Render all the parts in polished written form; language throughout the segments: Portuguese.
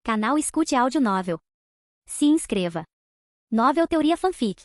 Canal Escute Áudio Novel. Se inscreva. Novel Teoria Fanfic.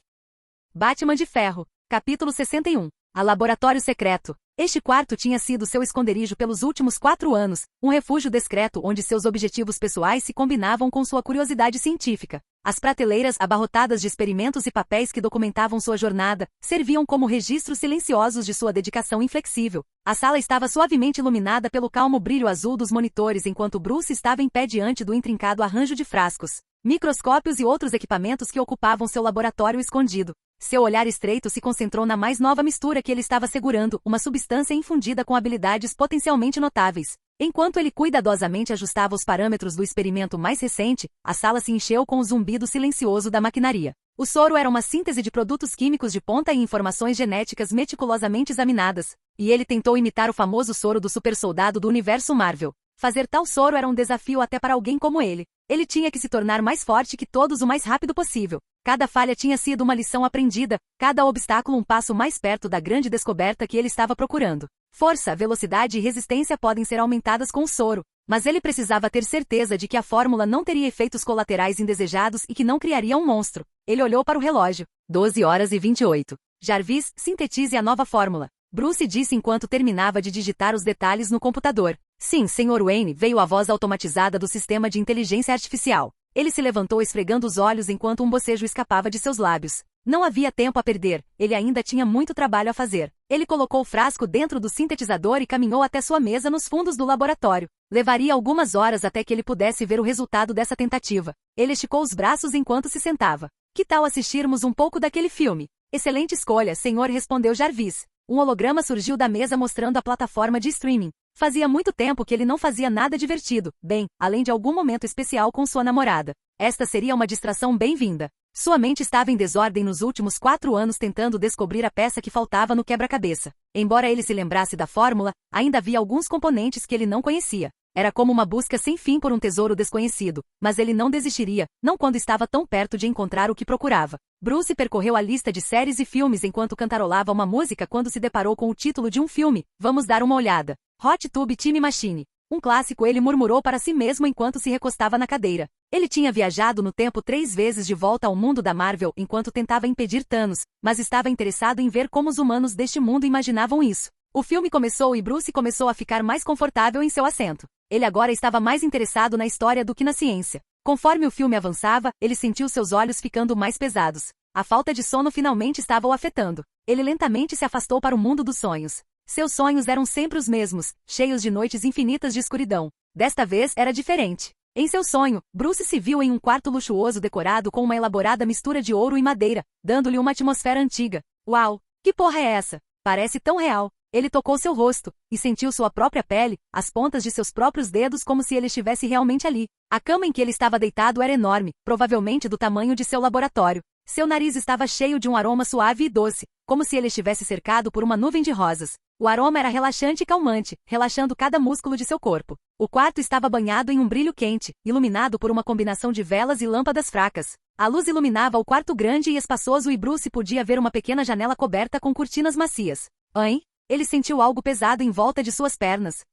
Batman de Ferro, capítulo 61. A Laboratório Secreto. Este quarto tinha sido seu esconderijo pelos últimos 4 anos, um refúgio discreto onde seus objetivos pessoais se combinavam com sua curiosidade científica. As prateleiras abarrotadas de experimentos e papéis que documentavam sua jornada, serviam como registros silenciosos de sua dedicação inflexível. A sala estava suavemente iluminada pelo calmo brilho azul dos monitores enquanto Bruce estava em pé diante do intrincado arranjo de frascos, microscópios e outros equipamentos que ocupavam seu laboratório escondido. Seu olhar estreito se concentrou na mais nova mistura que ele estava segurando, uma substância infundida com habilidades potencialmente notáveis. Enquanto ele cuidadosamente ajustava os parâmetros do experimento mais recente, a sala se encheu com o zumbido silencioso da maquinaria. O soro era uma síntese de produtos químicos de ponta e informações genéticas meticulosamente examinadas, e ele tentou imitar o famoso soro do supersoldado do universo Marvel. Fazer tal soro era um desafio até para alguém como ele. Ele tinha que se tornar mais forte que todos o mais rápido possível. Cada falha tinha sido uma lição aprendida, cada obstáculo um passo mais perto da grande descoberta que ele estava procurando. Força, velocidade e resistência podem ser aumentadas com o soro, mas ele precisava ter certeza de que a fórmula não teria efeitos colaterais indesejados e que não criaria um monstro. Ele olhou para o relógio. 12h28. Jarvis, sintetize a nova fórmula. Bruce disse enquanto terminava de digitar os detalhes no computador. Sim, Sr. Wayne, veio a voz automatizada do sistema de inteligência artificial. Ele se levantou esfregando os olhos enquanto um bocejo escapava de seus lábios. Não havia tempo a perder, ele ainda tinha muito trabalho a fazer. Ele colocou o frasco dentro do sintetizador e caminhou até sua mesa nos fundos do laboratório. Levaria algumas horas até que ele pudesse ver o resultado dessa tentativa. Ele esticou os braços enquanto se sentava. Que tal assistirmos um pouco daquele filme? Excelente escolha, senhor, respondeu Jarvis. Um holograma surgiu da mesa mostrando a plataforma de streaming. Fazia muito tempo que ele não fazia nada divertido, bem, além de algum momento especial com sua namorada. Esta seria uma distração bem-vinda. Sua mente estava em desordem nos últimos 4 anos tentando descobrir a peça que faltava no quebra-cabeça. Embora ele se lembrasse da fórmula, ainda havia alguns componentes que ele não conhecia. Era como uma busca sem fim por um tesouro desconhecido, mas ele não desistiria, não quando estava tão perto de encontrar o que procurava. Bruce percorreu a lista de séries e filmes enquanto cantarolava uma música quando se deparou com o título de um filme. Vamos dar uma olhada. Hot Tub Time Machine. Um clássico, ele murmurou para si mesmo enquanto se recostava na cadeira. Ele tinha viajado no tempo 3 vezes de volta ao mundo da Marvel enquanto tentava impedir Thanos, mas estava interessado em ver como os humanos deste mundo imaginavam isso. O filme começou e Bruce começou a ficar mais confortável em seu assento. Ele agora estava mais interessado na história do que na ciência. Conforme o filme avançava, ele sentiu seus olhos ficando mais pesados. A falta de sono finalmente estava o afetando. Ele lentamente se afastou para o mundo dos sonhos. Seus sonhos eram sempre os mesmos, cheios de noites infinitas de escuridão. Desta vez era diferente. Em seu sonho, Bruce se viu em um quarto luxuoso decorado com uma elaborada mistura de ouro e madeira, dando-lhe uma atmosfera antiga. Uau! Que porra é essa? Parece tão real. Ele tocou seu rosto, e sentiu sua própria pele, as pontas de seus próprios dedos como se ele estivesse realmente ali. A cama em que ele estava deitado era enorme, provavelmente do tamanho de seu laboratório. Seu nariz estava cheio de um aroma suave e doce, como se ele estivesse cercado por uma nuvem de rosas. O aroma era relaxante e calmante, relaxando cada músculo de seu corpo. O quarto estava banhado em um brilho quente, iluminado por uma combinação de velas e lâmpadas fracas. A luz iluminava o quarto grande e espaçoso e Bruce podia ver uma pequena janela coberta com cortinas macias. Hein? Ele sentiu algo pesado em volta de suas pernas.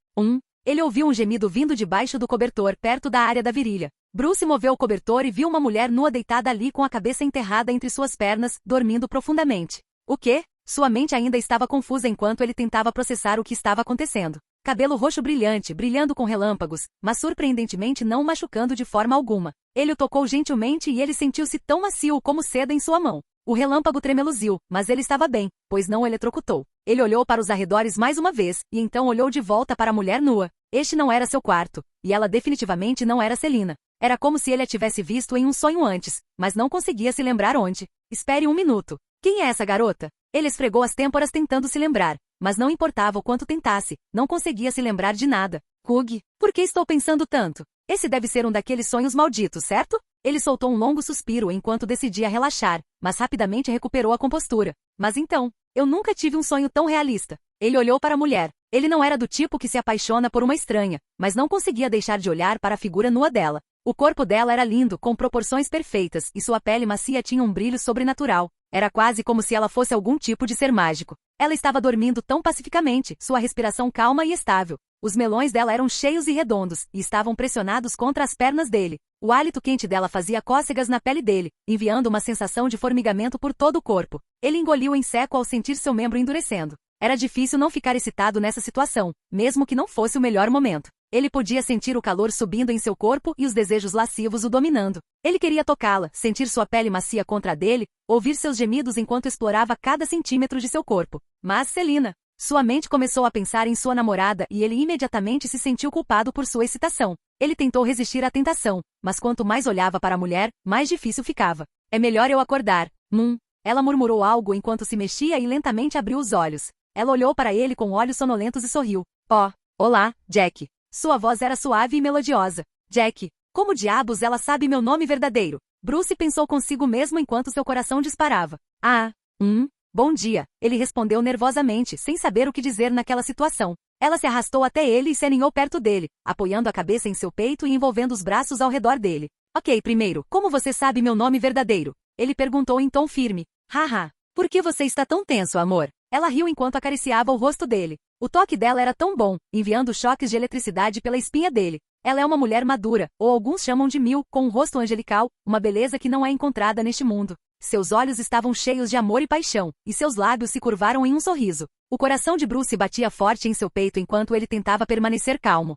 Ele ouviu um gemido vindo debaixo do cobertor, perto da área da virilha. Bruce moveu o cobertor e viu uma mulher nua deitada ali com a cabeça enterrada entre suas pernas, dormindo profundamente. O quê? Sua mente ainda estava confusa enquanto ele tentava processar o que estava acontecendo. Cabelo roxo brilhante, brilhando com relâmpagos, mas surpreendentemente não o machucando de forma alguma. Ele o tocou gentilmente e ele sentiu-se tão macio como seda em sua mão. O relâmpago tremeluziu, mas ele estava bem, pois não o eletrocutou. Ele olhou para os arredores mais uma vez, e então olhou de volta para a mulher nua. Este não era seu quarto, e ela definitivamente não era Selina. Era como se ele a tivesse visto em um sonho antes, mas não conseguia se lembrar onde. Espere um minuto. Quem é essa garota? Ele esfregou as têmporas tentando se lembrar, mas não importava o quanto tentasse, não conseguia se lembrar de nada. Kug, por que estou pensando tanto? Esse deve ser um daqueles sonhos malditos, certo? Ele soltou um longo suspiro enquanto decidia relaxar, mas rapidamente recuperou a compostura. Mas então, eu nunca tive um sonho tão realista. Ele olhou para a mulher. Ele não era do tipo que se apaixona por uma estranha, mas não conseguia deixar de olhar para a figura nua dela. O corpo dela era lindo, com proporções perfeitas, e sua pele macia tinha um brilho sobrenatural. Era quase como se ela fosse algum tipo de ser mágico. Ela estava dormindo tão pacificamente, sua respiração calma e estável. Os melões dela eram cheios e redondos, e estavam pressionados contra as pernas dele. O hálito quente dela fazia cócegas na pele dele, enviando uma sensação de formigamento por todo o corpo. Ele engoliu em seco ao sentir seu membro endurecendo. Era difícil não ficar excitado nessa situação, mesmo que não fosse o melhor momento. Ele podia sentir o calor subindo em seu corpo e os desejos lascivos o dominando. Ele queria tocá-la, sentir sua pele macia contra a dele, ouvir seus gemidos enquanto explorava cada centímetro de seu corpo. Mas Selina... Sua mente começou a pensar em sua namorada e ele imediatamente se sentiu culpado por sua excitação. Ele tentou resistir à tentação, mas quanto mais olhava para a mulher, mais difícil ficava. É melhor eu acordar. Ela murmurou algo enquanto se mexia e lentamente abriu os olhos. Ela olhou para ele com olhos sonolentos e sorriu. Oh, olá, Jack. Sua voz era suave e melodiosa. Jack, como diabos ela sabe meu nome verdadeiro? Bruce pensou consigo mesmo enquanto seu coração disparava. Bom dia, ele respondeu nervosamente, sem saber o que dizer naquela situação. Ela se arrastou até ele e se aninhou perto dele, apoiando a cabeça em seu peito e envolvendo os braços ao redor dele. Ok, primeiro, como você sabe meu nome verdadeiro? Ele perguntou em tom firme. Haha, por que você está tão tenso, amor? Ela riu enquanto acariciava o rosto dele. O toque dela era tão bom, enviando choques de eletricidade pela espinha dele. Ela é uma mulher madura, ou alguns chamam de Mil, com um rosto angelical, uma beleza que não é encontrada neste mundo. Seus olhos estavam cheios de amor e paixão, e seus lábios se curvaram em um sorriso. O coração de Bruce batia forte em seu peito enquanto ele tentava permanecer calmo.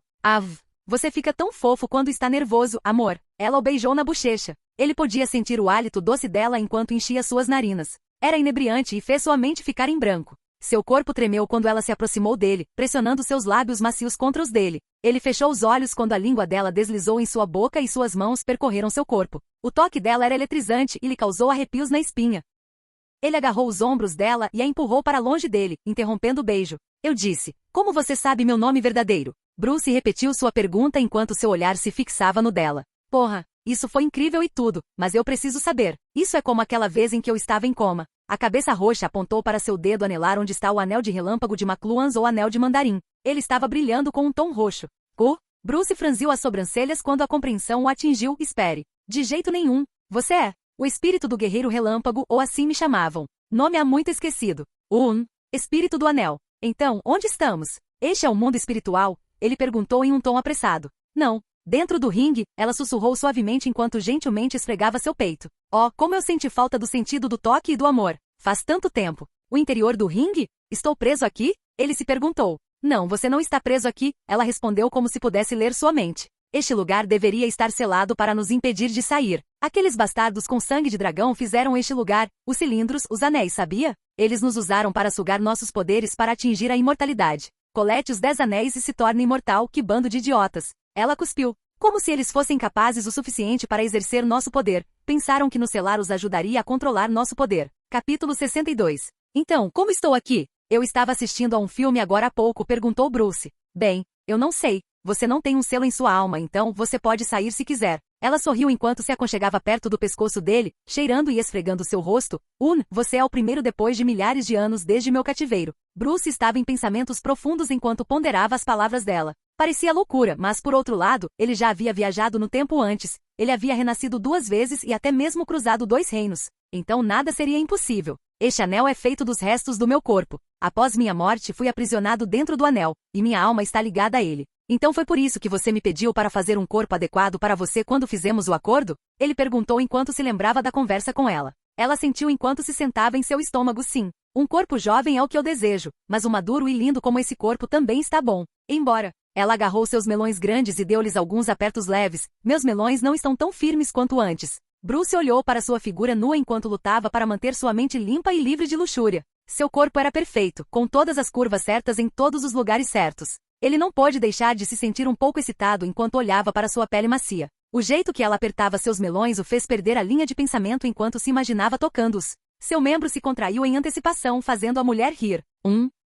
Você fica tão fofo quando está nervoso, amor. Ela o beijou na bochecha. Ele podia sentir o hálito doce dela enquanto enchia suas narinas. Era inebriante e fez sua mente ficar em branco. Seu corpo tremeu quando ela se aproximou dele, pressionando seus lábios macios contra os dele. Ele fechou os olhos quando a língua dela deslizou em sua boca e suas mãos percorreram seu corpo. O toque dela era eletrizante e lhe causou arrepios na espinha. Ele agarrou os ombros dela e a empurrou para longe dele, interrompendo o beijo. Eu disse, como você sabe meu nome verdadeiro? Bruce repetiu sua pergunta enquanto seu olhar se fixava no dela. Porra, isso foi incrível e tudo, mas eu preciso saber. Isso é como aquela vez em que eu estava em coma. A cabeça roxa apontou para seu dedo anelar onde está o anel de relâmpago de McLuhan's ou anel de mandarim. Ele estava brilhando com um tom roxo. Bruce franziu as sobrancelhas quando a compreensão o atingiu. Espere. De jeito nenhum. Você é o espírito do guerreiro relâmpago, ou assim me chamavam. Nome há muito esquecido. Espírito do anel. Então, onde estamos? Este é o mundo espiritual? Ele perguntou em um tom apressado. Não. Dentro do ringue, ela sussurrou suavemente enquanto gentilmente esfregava seu peito. Oh, como eu senti falta do sentido do toque e do amor. Faz tanto tempo. O interior do ringue? Estou preso aqui? Ele se perguntou. Não, você não está preso aqui, ela respondeu como se pudesse ler sua mente. Este lugar deveria estar selado para nos impedir de sair. Aqueles bastardos com sangue de dragão fizeram este lugar, os cilindros, os anéis, sabia? Eles nos usaram para sugar nossos poderes para atingir a imortalidade. Colete os 10 anéis e se torne imortal, que bando de idiotas. Ela cuspiu. Como se eles fossem capazes o suficiente para exercer nosso poder. Pensaram que nos selar os ajudaria a controlar nosso poder. Capítulo 62. Então, como estou aqui? Eu estava assistindo a um filme agora há pouco, perguntou Bruce. Bem, eu não sei. Você não tem um selo em sua alma, então você pode sair se quiser. Ela sorriu enquanto se aconchegava perto do pescoço dele, cheirando e esfregando seu rosto. Você é o primeiro depois de milhares de anos desde meu cativeiro. Bruce estava em pensamentos profundos enquanto ponderava as palavras dela. Parecia loucura, mas por outro lado, ele já havia viajado no tempo antes. Ele havia renascido 2 vezes e até mesmo cruzado 2 reinos. Então nada seria impossível. Este anel é feito dos restos do meu corpo. Após minha morte, fui aprisionado dentro do anel, e minha alma está ligada a ele. Então foi por isso que você me pediu para fazer um corpo adequado para você quando fizemos o acordo? Ele perguntou enquanto se lembrava da conversa com ela. Ela sentiu enquanto se sentava em seu estômago. Sim, um corpo jovem é o que eu desejo, mas um maduro e lindo como esse corpo também está bom. Embora. Ela agarrou seus melões grandes e deu-lhes alguns apertos leves. Meus melões não estão tão firmes quanto antes. Bruce olhou para sua figura nua enquanto lutava para manter sua mente limpa e livre de luxúria. Seu corpo era perfeito, com todas as curvas certas em todos os lugares certos. Ele não pôde deixar de se sentir um pouco excitado enquanto olhava para sua pele macia. O jeito que ela apertava seus melões o fez perder a linha de pensamento enquanto se imaginava tocando-os. Seu membro se contraiu em antecipação, fazendo a mulher rir.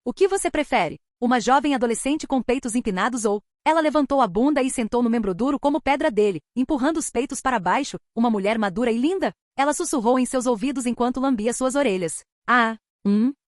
O que você prefere? Uma jovem adolescente com peitos empinados ou... Ela levantou a bunda e sentou no membro duro como pedra dele, empurrando os peitos para baixo. Uma mulher madura e linda? Ela sussurrou em seus ouvidos enquanto lambia suas orelhas.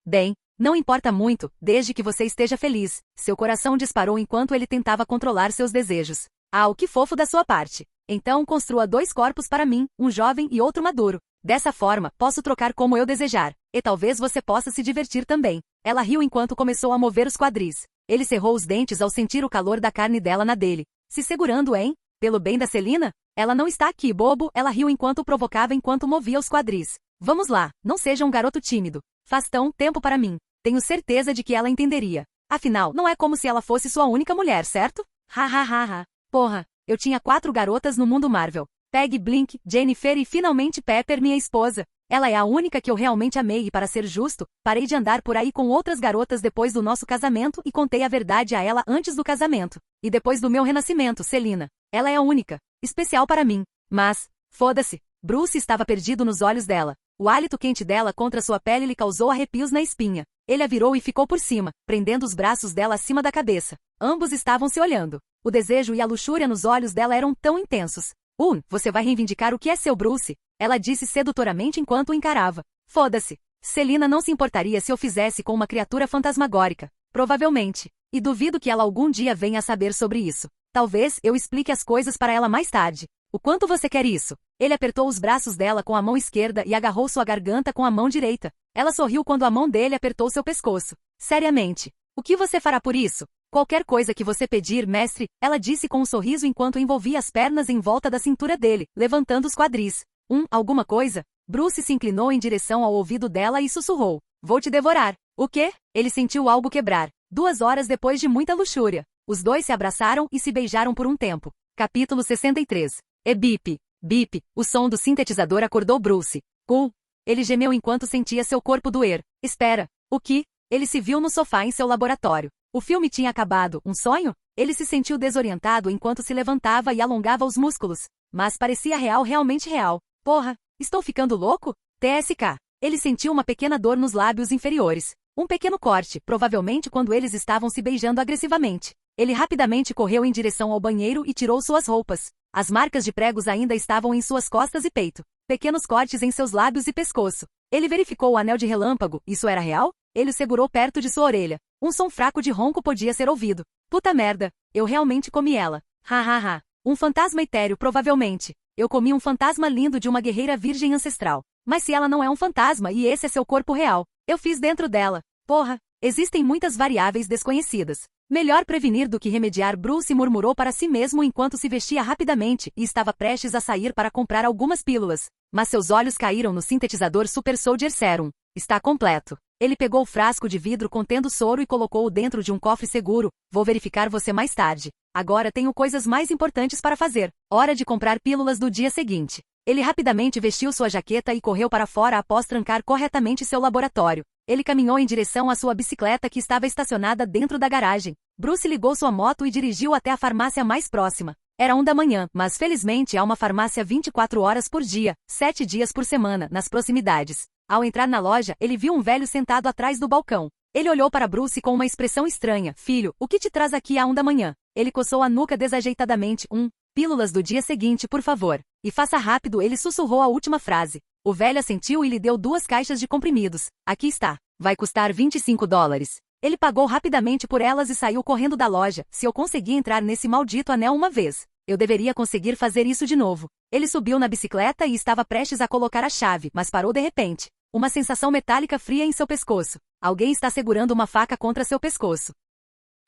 Bem, não importa muito, desde que você esteja feliz. Seu coração disparou enquanto ele tentava controlar seus desejos. O que fofo da sua parte. Então construa 2 corpos para mim, um jovem e outro maduro. Dessa forma, posso trocar como eu desejar. E talvez você possa se divertir também. Ela riu enquanto começou a mover os quadris. Ele cerrou os dentes ao sentir o calor da carne dela na dele. Se segurando, hein? Pelo bem da Celina? Ela não está aqui, bobo. Ela riu enquanto o provocava enquanto movia os quadris. Vamos lá, não seja um garoto tímido. Faz tão tempo para mim. Tenho certeza de que ela entenderia. Afinal, não é como se ela fosse sua única mulher, certo? Ha ha ha ha. Porra, eu tinha 4 garotas no mundo Marvel. Peggy, Blink, Jennifer e finalmente Pepper, minha esposa. Ela é a única que eu realmente amei e, para ser justo, parei de andar por aí com outras garotas depois do nosso casamento e contei a verdade a ela antes do casamento. E depois do meu renascimento, Celina. Ela é a única. Especial para mim. Mas, foda-se. Bruce estava perdido nos olhos dela. O hálito quente dela contra sua pele lhe causou arrepios na espinha. Ele a virou e ficou por cima, prendendo os braços dela acima da cabeça. Ambos estavam se olhando. O desejo e a luxúria nos olhos dela eram tão intensos. Você vai reivindicar o que é seu, Bruce? Ela disse sedutoramente enquanto o encarava. Foda-se. Celina não se importaria se eu fizesse com uma criatura fantasmagórica. Provavelmente. E duvido que ela algum dia venha a saber sobre isso. Talvez eu explique as coisas para ela mais tarde. O quanto você quer isso? Ele apertou os braços dela com a mão esquerda e agarrou sua garganta com a mão direita. Ela sorriu quando a mão dele apertou seu pescoço. Seriamente. O que você fará por isso? Qualquer coisa que você pedir, mestre, ela disse com um sorriso enquanto envolvia as pernas em volta da cintura dele, levantando os quadris. Alguma coisa? Bruce se inclinou em direção ao ouvido dela e sussurrou. Vou te devorar. O quê? Ele sentiu algo quebrar. 2 horas depois de muita luxúria. Os dois se abraçaram e se beijaram por um tempo. Capítulo 63. E bip. Bip. O som do sintetizador acordou Bruce. Ele gemeu enquanto sentia seu corpo doer. Espera. O que? Ele se viu no sofá em seu laboratório. O filme tinha acabado. Um sonho? Ele se sentiu desorientado enquanto se levantava e alongava os músculos. Mas parecia real, realmente real. Porra, estou ficando louco? TSK. Ele sentiu uma pequena dor nos lábios inferiores. Um pequeno corte, provavelmente quando eles estavam se beijando agressivamente. Ele rapidamente correu em direção ao banheiro e tirou suas roupas. As marcas de pregos ainda estavam em suas costas e peito. Pequenos cortes em seus lábios e pescoço. Ele verificou o anel de relâmpago. Isso era real? Ele o segurou perto de sua orelha. Um som fraco de ronco podia ser ouvido. Puta merda, eu realmente comi ela. Ha ha ha. Um fantasma etéreo, provavelmente. Eu comi um fantasma lindo de uma guerreira virgem ancestral. Mas se ela não é um fantasma e esse é seu corpo real, eu fiz dentro dela. Porra, existem muitas variáveis desconhecidas. Melhor prevenir do que remediar, Bruce murmurou para si mesmo enquanto se vestia rapidamente e estava prestes a sair para comprar algumas pílulas. Mas seus olhos caíram no sintetizador Super Soldier Serum. Está completo. Ele pegou o frasco de vidro contendo soro e colocou-o dentro de um cofre seguro. Vou verificar você mais tarde. Agora tenho coisas mais importantes para fazer. Hora de comprar pílulas do dia seguinte. Ele rapidamente vestiu sua jaqueta e correu para fora após trancar corretamente seu laboratório. Ele caminhou em direção à sua bicicleta que estava estacionada dentro da garagem. Bruce ligou sua moto e dirigiu até a farmácia mais próxima. Era 1 da manhã, mas felizmente há uma farmácia 24 horas por dia, 7 dias por semana, nas proximidades. Ao entrar na loja, ele viu um velho sentado atrás do balcão. Ele olhou para Bruce com uma expressão estranha. Filho, o que te traz aqui à 1 da manhã? Ele coçou a nuca desajeitadamente. Pílulas do dia seguinte, por favor. E faça rápido, ele sussurrou a última frase. O velho assentiu e lhe deu 2 caixas de comprimidos. Aqui está. Vai custar $25. Ele pagou rapidamente por elas e saiu correndo da loja. Se eu conseguir entrar nesse maldito anel uma vez, eu deveria conseguir fazer isso de novo. Ele subiu na bicicleta e estava prestes a colocar a chave, mas parou de repente. Uma sensação metálica fria em seu pescoço. Alguém está segurando uma faca contra seu pescoço.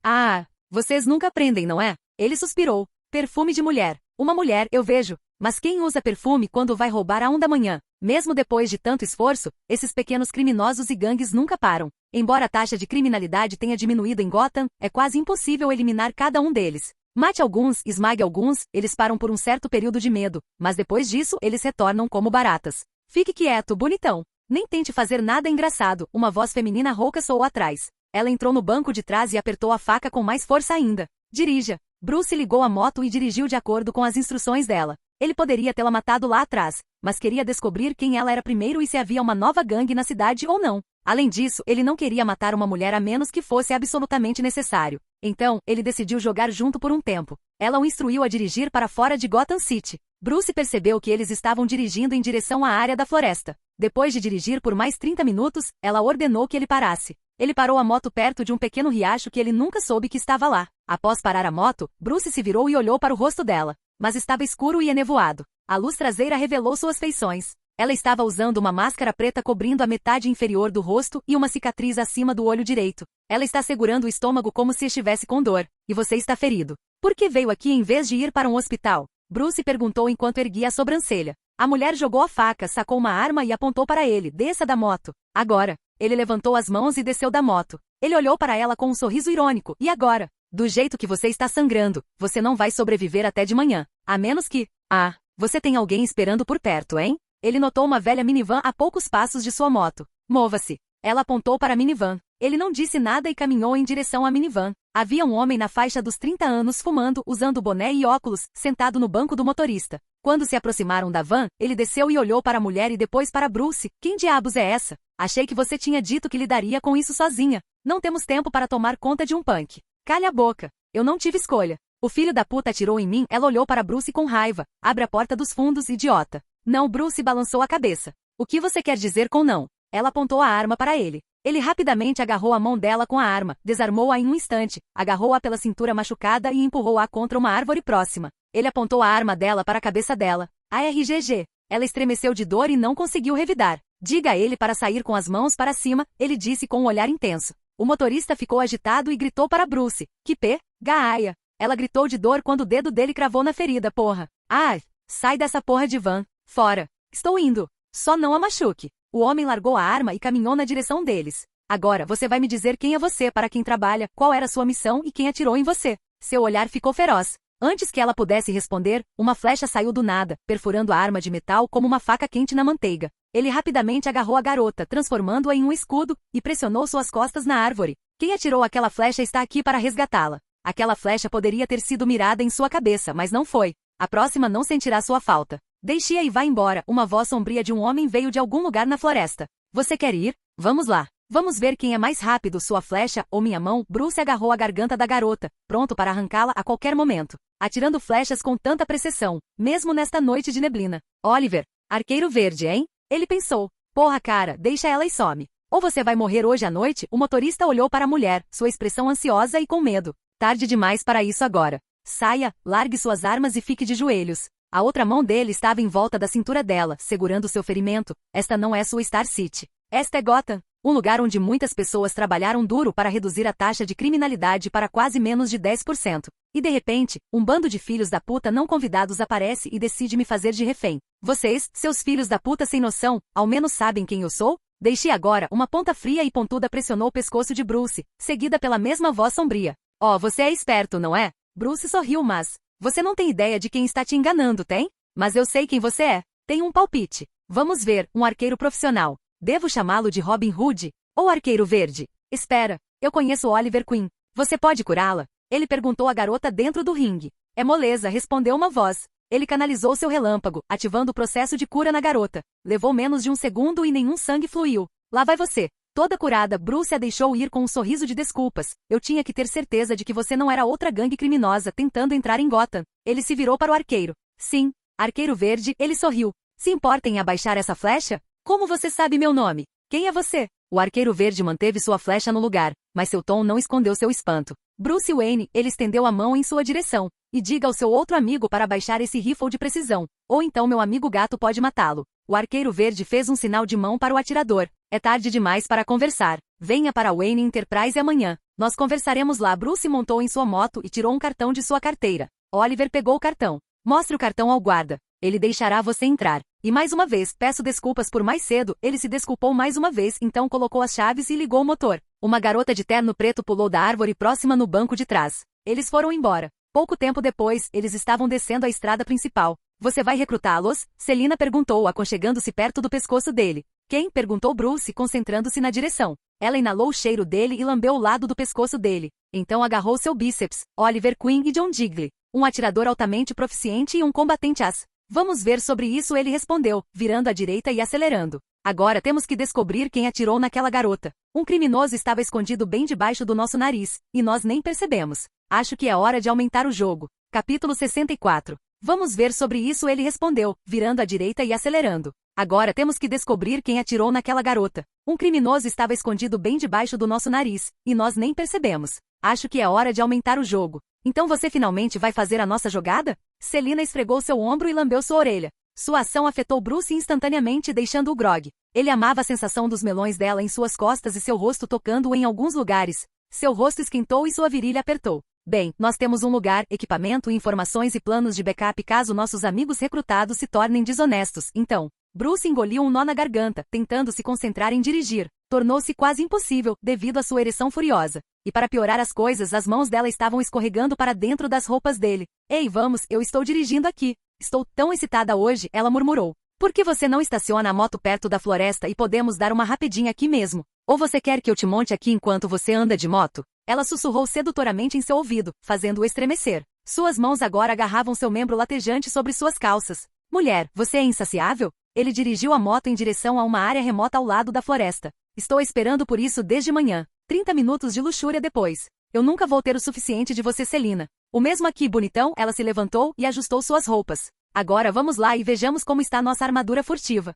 Ah, vocês nunca aprendem, não é? Ele suspirou. Perfume de mulher. Uma mulher, eu vejo. Mas quem usa perfume quando vai roubar à 1 da manhã? Mesmo depois de tanto esforço, esses pequenos criminosos e gangues nunca param. Embora a taxa de criminalidade tenha diminuído em Gotham, é quase impossível eliminar cada um deles. Mate alguns, esmague alguns, eles param por um certo período de medo, mas depois disso eles retornam como baratas. Fique quieto, bonitão. Nem tente fazer nada engraçado, uma voz feminina rouca soou atrás. Ela entrou no banco de trás e apertou a faca com mais força ainda. Dirija. Bruce ligou a moto e dirigiu de acordo com as instruções dela. Ele poderia tê-la matado lá atrás, mas queria descobrir quem ela era primeiro e se havia uma nova gangue na cidade ou não. Além disso, ele não queria matar uma mulher a menos que fosse absolutamente necessário. Então, ele decidiu jogar junto por um tempo. Ela o instruiu a dirigir para fora de Gotham City. Bruce percebeu que eles estavam dirigindo em direção à área da floresta. Depois de dirigir por mais 30 minutos, ela ordenou que ele parasse. Ele parou a moto perto de um pequeno riacho que ele nunca soube que estava lá. Após parar a moto, Bruce se virou e olhou para o rosto dela. Mas estava escuro e enevoado. A luz traseira revelou suas feições. Ela estava usando uma máscara preta cobrindo a metade inferior do rosto e uma cicatriz acima do olho direito. Ela está segurando o estômago como se estivesse com dor, e você está ferido. Por que veio aqui em vez de ir para um hospital? Bruce perguntou enquanto erguia a sobrancelha. A mulher jogou a faca, sacou uma arma e apontou para ele. Desça da moto. Agora. Ele levantou as mãos e desceu da moto. Ele olhou para ela com um sorriso irônico. E agora? Do jeito que você está sangrando, você não vai sobreviver até de manhã. A menos que... Ah, você tem alguém esperando por perto, hein? Ele notou uma velha minivan a poucos passos de sua moto. Mova-se. Ela apontou para a minivan. Ele não disse nada e caminhou em direção à minivan. Havia um homem na faixa dos 30 anos fumando, usando boné e óculos, sentado no banco do motorista. Quando se aproximaram da van, ele desceu e olhou para a mulher e depois para Bruce. Quem diabos é essa? Achei que você tinha dito que lidaria com isso sozinha. Não temos tempo para tomar conta de um punk. Calha a boca. Eu não tive escolha. O filho da puta atirou em mim. Ela olhou para Bruce com raiva. Abre a porta dos fundos, idiota. Não, Bruce balançou a cabeça. O que você quer dizer com não? Ela apontou a arma para ele. Ele rapidamente agarrou a mão dela com a arma, desarmou-a em um instante, agarrou-a pela cintura machucada e empurrou-a contra uma árvore próxima. Ele apontou a arma dela para a cabeça dela. ARGG. Ela estremeceu de dor e não conseguiu revidar. Diga a ele para sair com as mãos para cima, ele disse com um olhar intenso. O motorista ficou agitado e gritou para Bruce. Que p... Gaia. Ela gritou de dor quando o dedo dele cravou na ferida, porra. Ah, sai dessa porra de van. Fora. Estou indo. Só não a machuque. O homem largou a arma e caminhou na direção deles. Agora você vai me dizer quem é você, para quem trabalha, qual era sua missão e quem atirou em você. Seu olhar ficou feroz. Antes que ela pudesse responder, uma flecha saiu do nada, perfurando a arma de metal como uma faca quente na manteiga. Ele rapidamente agarrou a garota, transformando-a em um escudo, e pressionou suas costas na árvore. Quem atirou aquela flecha está aqui para resgatá-la. Aquela flecha poderia ter sido mirada em sua cabeça, mas não foi. A próxima não sentirá sua falta. Deixe-a e vá embora. Uma voz sombria de um homem veio de algum lugar na floresta. Você quer ir? Vamos lá. Vamos ver quem é mais rápido, sua flecha ou minha mão. Bruce agarrou a garganta da garota, pronto para arrancá-la a qualquer momento, atirando flechas com tanta precisão, mesmo nesta noite de neblina. Oliver, arqueiro verde, hein? Ele pensou. Porra, cara, deixa ela e some. Ou você vai morrer hoje à noite? O motorista olhou para a mulher, sua expressão ansiosa e com medo. Tarde demais para isso agora. Saia, largue suas armas e fique de joelhos. A outra mão dele estava em volta da cintura dela, segurando seu ferimento. Esta não é sua Star City. Esta é Gotham, um lugar onde muitas pessoas trabalharam duro para reduzir a taxa de criminalidade para quase menos de 10%. E de repente, um bando de filhos da puta não convidados aparece e decide me fazer de refém. Vocês, seus filhos da puta sem noção, ao menos sabem quem eu sou? Deixe agora. Uma ponta fria e pontuda pressionou o pescoço de Bruce, seguida pela mesma voz sombria. Oh, você é esperto, não é? Bruce sorriu, mas... Você não tem ideia de quem está te enganando, tem? Mas eu sei quem você é. Tenho um palpite. Vamos ver, um arqueiro profissional. Devo chamá-lo de Robin Hood? Ou arqueiro verde? Espera, eu conheço Oliver Queen. Você pode curá-la? Ele perguntou à garota dentro do ringue. É moleza, respondeu uma voz. Ele canalizou seu relâmpago, ativando o processo de cura na garota. Levou menos de um segundo e nenhum sangue fluiu. Lá vai você. Toda curada, Bruce a deixou ir com um sorriso de desculpas. Eu tinha que ter certeza de que você não era outra gangue criminosa tentando entrar em Gotham. Ele se virou para o arqueiro. Sim, arqueiro verde, ele sorriu. Se importa em abaixar essa flecha? Como você sabe meu nome? Quem é você? O arqueiro verde manteve sua flecha no lugar, mas seu tom não escondeu seu espanto. Bruce Wayne, ele estendeu a mão em sua direção. E diga ao seu outro amigo para baixar esse rifle de precisão. Ou então meu amigo gato pode matá-lo. O arqueiro verde fez um sinal de mão para o atirador. É tarde demais para conversar. Venha para a Wayne Enterprise amanhã. Nós conversaremos lá. Bruce montou em sua moto e tirou um cartão de sua carteira. Oliver pegou o cartão. Mostre o cartão ao guarda. Ele deixará você entrar. E mais uma vez, peço desculpas por mais cedo. Ele se desculpou mais uma vez, então colocou as chaves e ligou o motor. Uma garota de terno preto pulou da árvore próxima no banco de trás. Eles foram embora. Pouco tempo depois, eles estavam descendo a estrada principal. Você vai recrutá-los? Celina perguntou, aconchegando-se perto do pescoço dele. Quem? Perguntou Bruce, concentrando-se na direção. Ela inalou o cheiro dele e lambeu o lado do pescoço dele. Então agarrou seu bíceps. Oliver Queen e John Digley. Um atirador altamente proficiente e um combatente as. Vamos ver sobre isso, ele respondeu, virando à direita e acelerando. Agora temos que descobrir quem atirou naquela garota. Um criminoso estava escondido bem debaixo do nosso nariz, e nós nem percebemos. Acho que é hora de aumentar o jogo. Capítulo 64. Vamos ver sobre isso, ele respondeu, virando à direita e acelerando. Agora temos que descobrir quem atirou naquela garota. Um criminoso estava escondido bem debaixo do nosso nariz, e nós nem percebemos. Acho que é hora de aumentar o jogo. Então você finalmente vai fazer a nossa jogada? Celina esfregou seu ombro e lambeu sua orelha. Sua ação afetou Bruce instantaneamente, deixando-o grogue. Ele amava a sensação dos melões dela em suas costas e seu rosto tocando-o em alguns lugares. Seu rosto esquentou e sua virilha apertou. Bem, nós temos um lugar, equipamento, informações e planos de backup caso nossos amigos recrutados se tornem desonestos. Então, Bruce engoliu um nó na garganta, tentando se concentrar em dirigir. Tornou-se quase impossível, devido à sua ereção furiosa. E para piorar as coisas, as mãos dela estavam escorregando para dentro das roupas dele. Ei, vamos, eu estou dirigindo aqui. Estou tão excitada hoje, ela murmurou. Por que você não estaciona a moto perto da floresta e podemos dar uma rapidinha aqui mesmo? Ou você quer que eu te monte aqui enquanto você anda de moto? Ela sussurrou sedutoramente em seu ouvido, fazendo-o estremecer. Suas mãos agora agarravam seu membro latejante sobre suas calças. Mulher, você é insaciável? Ele dirigiu a moto em direção a uma área remota ao lado da floresta. Estou esperando por isso desde manhã. 30 minutos de luxúria depois. Eu nunca vou ter o suficiente de você, Celina. O mesmo aqui, bonitão. Ela se levantou e ajustou suas roupas. Agora vamos lá e vejamos como está nossa armadura furtiva.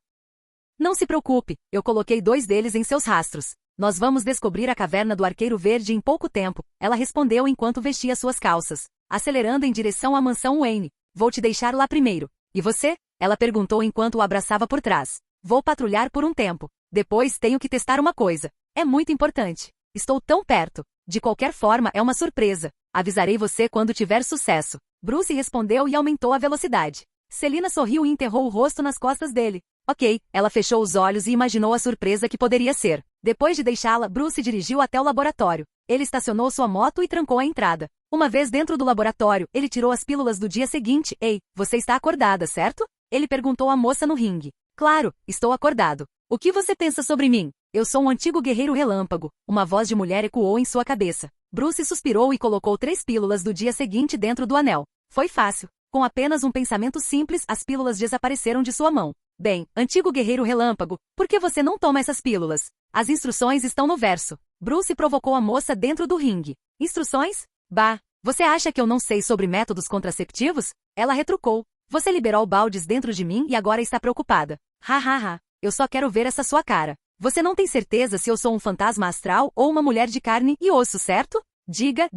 Não se preocupe, eu coloquei 2 deles em seus rastros. Nós vamos descobrir a caverna do Arqueiro Verde em pouco tempo, ela respondeu enquanto vestia suas calças, acelerando em direção à mansão Wayne. Vou te deixar lá primeiro. E você? Ela perguntou enquanto o abraçava por trás. Vou patrulhar por um tempo. Depois tenho que testar uma coisa. É muito importante. Estou tão perto. De qualquer forma, é uma surpresa. Avisarei você quando tiver sucesso. Bruce respondeu e aumentou a velocidade. Celina sorriu e enterrou o rosto nas costas dele. Ok, ela fechou os olhos e imaginou a surpresa que poderia ser. Depois de deixá-la, Bruce dirigiu até o laboratório. Ele estacionou sua moto e trancou a entrada. Uma vez dentro do laboratório, ele tirou as pílulas do dia seguinte. Ei, você está acordada, certo? Ele perguntou à moça no ringue. Claro, estou acordado. O que você pensa sobre mim? Eu sou um antigo guerreiro relâmpago. Uma voz de mulher ecoou em sua cabeça. Bruce suspirou e colocou 3 pílulas do dia seguinte dentro do anel. Foi fácil. Com apenas um pensamento simples, as pílulas desapareceram de sua mão. Bem, antigo guerreiro relâmpago, por que você não toma essas pílulas? As instruções estão no verso. Bruce provocou a moça dentro do ringue. Instruções? Bah, você acha que eu não sei sobre métodos contraceptivos? Ela retrucou. Você liberou baldes dentro de mim e agora está preocupada. Ha. Eu só quero ver essa sua cara. Você não tem certeza se eu sou um fantasma astral ou uma mulher de carne e osso, certo? Diga.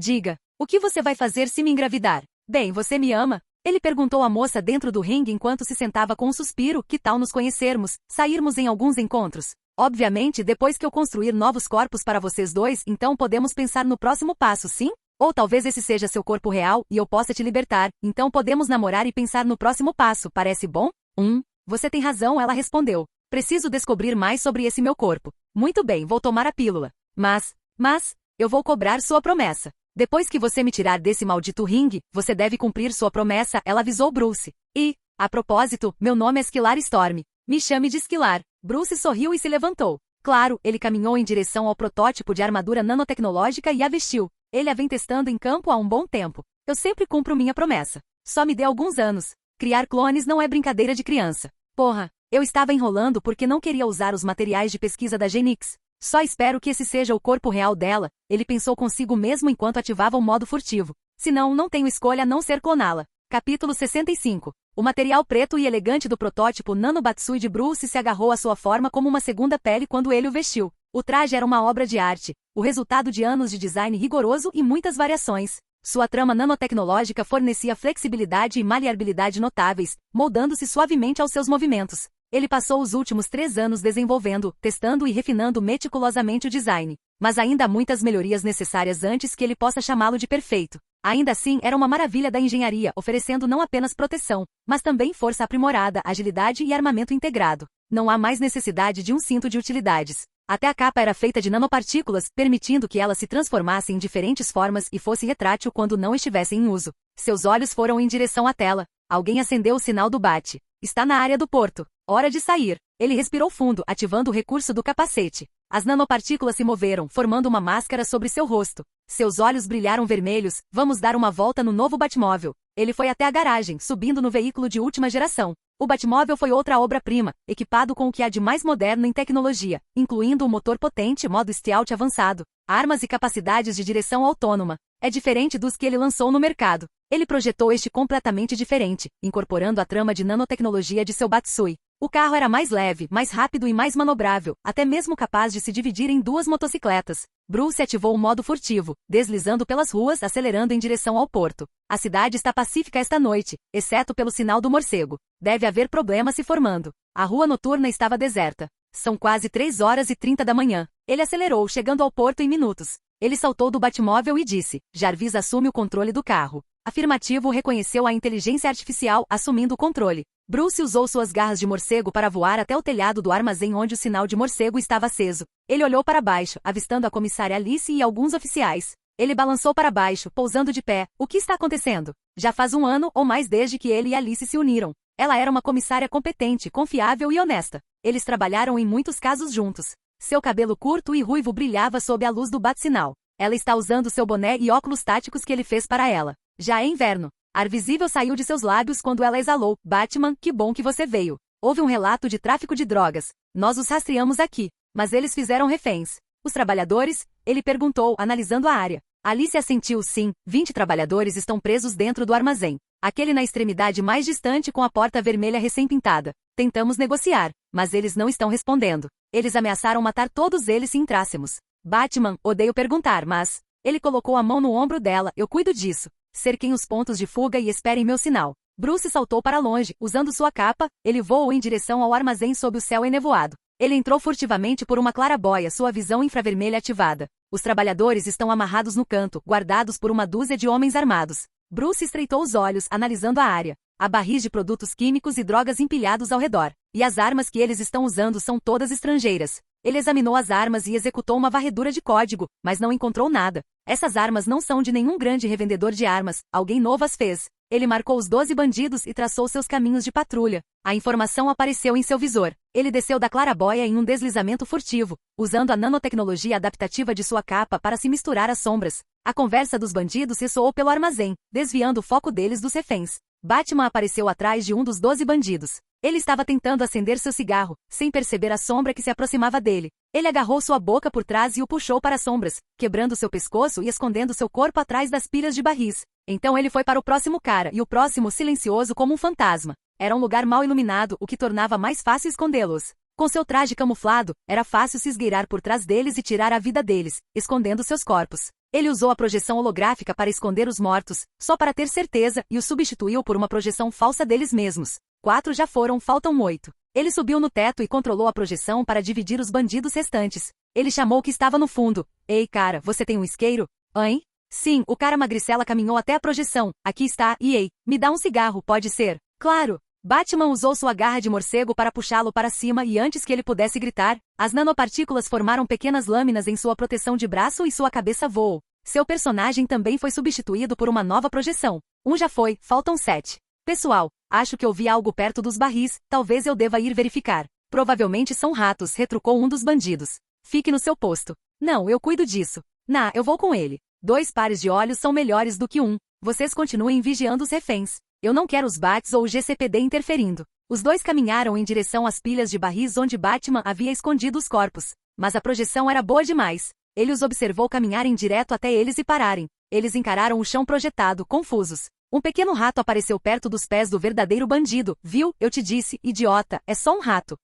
O que você vai fazer se me engravidar? Bem, você me ama? Ele perguntou à moça dentro do ringue enquanto se sentava com um suspiro. Que tal nos conhecermos, sairmos em alguns encontros? Obviamente, depois que eu construir novos corpos para vocês dois, então podemos pensar no próximo passo, sim? Ou talvez esse seja seu corpo real e eu possa te libertar, então podemos namorar e pensar no próximo passo, parece bom? Você tem razão, ela respondeu. Preciso descobrir mais sobre esse meu corpo. Muito bem, vou tomar a pílula. Mas, eu vou cobrar sua promessa. Depois que você me tirar desse maldito ringue, você deve cumprir sua promessa, ela avisou Bruce. E, a propósito, meu nome é Esquilar Storm. Me chame de Esquilar. Bruce sorriu e se levantou. Claro, ele caminhou em direção ao protótipo de armadura nanotecnológica e a vestiu. Ele a vem testando em campo há um bom tempo. Eu sempre cumpro minha promessa. Só me dê alguns anos. Criar clones não é brincadeira de criança. Porra, eu estava enrolando porque não queria usar os materiais de pesquisa da Genix. Só espero que esse seja o corpo real dela, ele pensou consigo mesmo enquanto ativava o modo furtivo. Senão, não tenho escolha a não ser cloná-la. Capítulo 65. O material preto e elegante do protótipo Nanobatsui de Bruce se agarrou à sua forma como uma segunda pele quando ele o vestiu. O traje era uma obra de arte, o resultado de anos de design rigoroso e muitas variações. Sua trama nanotecnológica fornecia flexibilidade e maleabilidade notáveis, moldando-se suavemente aos seus movimentos. Ele passou os últimos 3 anos desenvolvendo, testando e refinando meticulosamente o design. Mas ainda há muitas melhorias necessárias antes que ele possa chamá-lo de perfeito. Ainda assim, era uma maravilha da engenharia, oferecendo não apenas proteção, mas também força aprimorada, agilidade e armamento integrado. Não há mais necessidade de um cinto de utilidades. Até a capa era feita de nanopartículas, permitindo que ela se transformasse em diferentes formas e fosse retrátil quando não estivesse em uso. Seus olhos foram em direção à tela. Alguém acendeu o sinal do bate. Está na área do porto. Hora de sair. Ele respirou fundo, ativando o recurso do capacete. As nanopartículas se moveram, formando uma máscara sobre seu rosto. Seus olhos brilharam vermelhos. Vamos dar uma volta no novo Batmóvel. Ele foi até a garagem, subindo no veículo de última geração. O Batmóvel foi outra obra-prima, equipado com o que há de mais moderno em tecnologia, incluindo um motor potente, modo stealth avançado, armas e capacidades de direção autônoma. É diferente dos que ele lançou no mercado. Ele projetou este completamente diferente, incorporando a trama de nanotecnologia de seu Batsui. O carro era mais leve, mais rápido e mais manobrável, até mesmo capaz de se dividir em duas motocicletas. Bruce ativou o modo furtivo, deslizando pelas ruas, acelerando em direção ao porto. A cidade está pacífica esta noite, exceto pelo sinal do morcego. Deve haver problema se formando. A rua noturna estava deserta. São quase 3h30 da manhã. Ele acelerou, chegando ao porto em minutos. Ele saltou do Batmóvel e disse: Jarvis assume o controle do carro. Afirmativo reconheceu a inteligência artificial assumindo o controle. Bruce usou suas garras de morcego para voar até o telhado do armazém onde o sinal de morcego estava aceso. Ele olhou para baixo, avistando a comissária Alice e alguns oficiais. Ele balançou para baixo, pousando de pé. O que está acontecendo? Já faz 1 ano ou mais desde que ele e Alice se uniram. Ela era uma comissária competente, confiável e honesta. Eles trabalharam em muitos casos juntos. Seu cabelo curto e ruivo brilhava sob a luz do bate-sinal. Ela está usando seu boné e óculos táticos que ele fez para ela. Já é inverno. Ar visível saiu de seus lábios quando ela exalou. Batman, que bom que você veio. Houve um relato de tráfico de drogas. Nós os rastreamos aqui. Mas eles fizeram reféns. Os trabalhadores? Ele perguntou, analisando a área. Alice assentiu sim. 20 trabalhadores estão presos dentro do armazém. Aquele na extremidade mais distante com a porta vermelha recém-pintada. Tentamos negociar, mas eles não estão respondendo. Eles ameaçaram matar todos eles se entrássemos. Batman, odeio perguntar, mas... Ele colocou a mão no ombro dela. Eu cuido disso. Cerquem os pontos de fuga e esperem meu sinal. Bruce saltou para longe, usando sua capa. Ele voou em direção ao armazém sob o céu enevoado. Ele entrou furtivamente por uma claraboia, sua visão infravermelha ativada. Os trabalhadores estão amarrados no canto, guardados por uma dúzia de homens armados. Bruce estreitou os olhos, analisando a área. Há barris de produtos químicos e drogas empilhados ao redor. E as armas que eles estão usando são todas estrangeiras. Ele examinou as armas e executou uma varredura de código, mas não encontrou nada. Essas armas não são de nenhum grande revendedor de armas, alguém novo as fez. Ele marcou os 12 bandidos e traçou seus caminhos de patrulha. A informação apareceu em seu visor. Ele desceu da claraboia em um deslizamento furtivo, usando a nanotecnologia adaptativa de sua capa para se misturar às sombras. A conversa dos bandidos ressoou pelo armazém, desviando o foco deles dos reféns. Batman apareceu atrás de um dos 12 bandidos. Ele estava tentando acender seu cigarro, sem perceber a sombra que se aproximava dele. Ele agarrou sua boca por trás e o puxou para as sombras, quebrando seu pescoço e escondendo seu corpo atrás das pilhas de barris. Então ele foi para o próximo cara, e o próximo silencioso como um fantasma. Era um lugar mal iluminado, o que tornava mais fácil escondê-los. Com seu traje camuflado, era fácil se esgueirar por trás deles e tirar a vida deles, escondendo seus corpos. Ele usou a projeção holográfica para esconder os mortos, só para ter certeza, e os substituiu por uma projeção falsa deles mesmos. 4 já foram, faltam 8. Ele subiu no teto e controlou a projeção para dividir os bandidos restantes. Ele chamou o que estava no fundo. Ei, cara, você tem um isqueiro? Hein? Sim, o cara magricela caminhou até a projeção. Aqui está, e ei, me dá um cigarro, pode ser? Claro. Batman usou sua garra de morcego para puxá-lo para cima e antes que ele pudesse gritar, as nanopartículas formaram pequenas lâminas em sua proteção de braço e sua cabeça voou. Seu personagem também foi substituído por uma nova projeção. Já foi, faltam 7. Pessoal, acho que ouvi algo perto dos barris, talvez eu deva ir verificar. Provavelmente são ratos, retrucou um dos bandidos. Fique no seu posto. Não, eu cuido disso. Eu vou com ele. 2 pares de olhos são melhores do que 1. Vocês continuem vigiando os reféns. Eu não quero os Bats ou o GCPD interferindo. Os 2 caminharam em direção às pilhas de barris onde Batman havia escondido os corpos. Mas a projeção era boa demais. Ele os observou caminharem direto até eles e pararem. Eles encararam o chão projetado, confusos. Um pequeno rato apareceu perto dos pés do verdadeiro bandido. Viu? Eu te disse, idiota, é só um rato.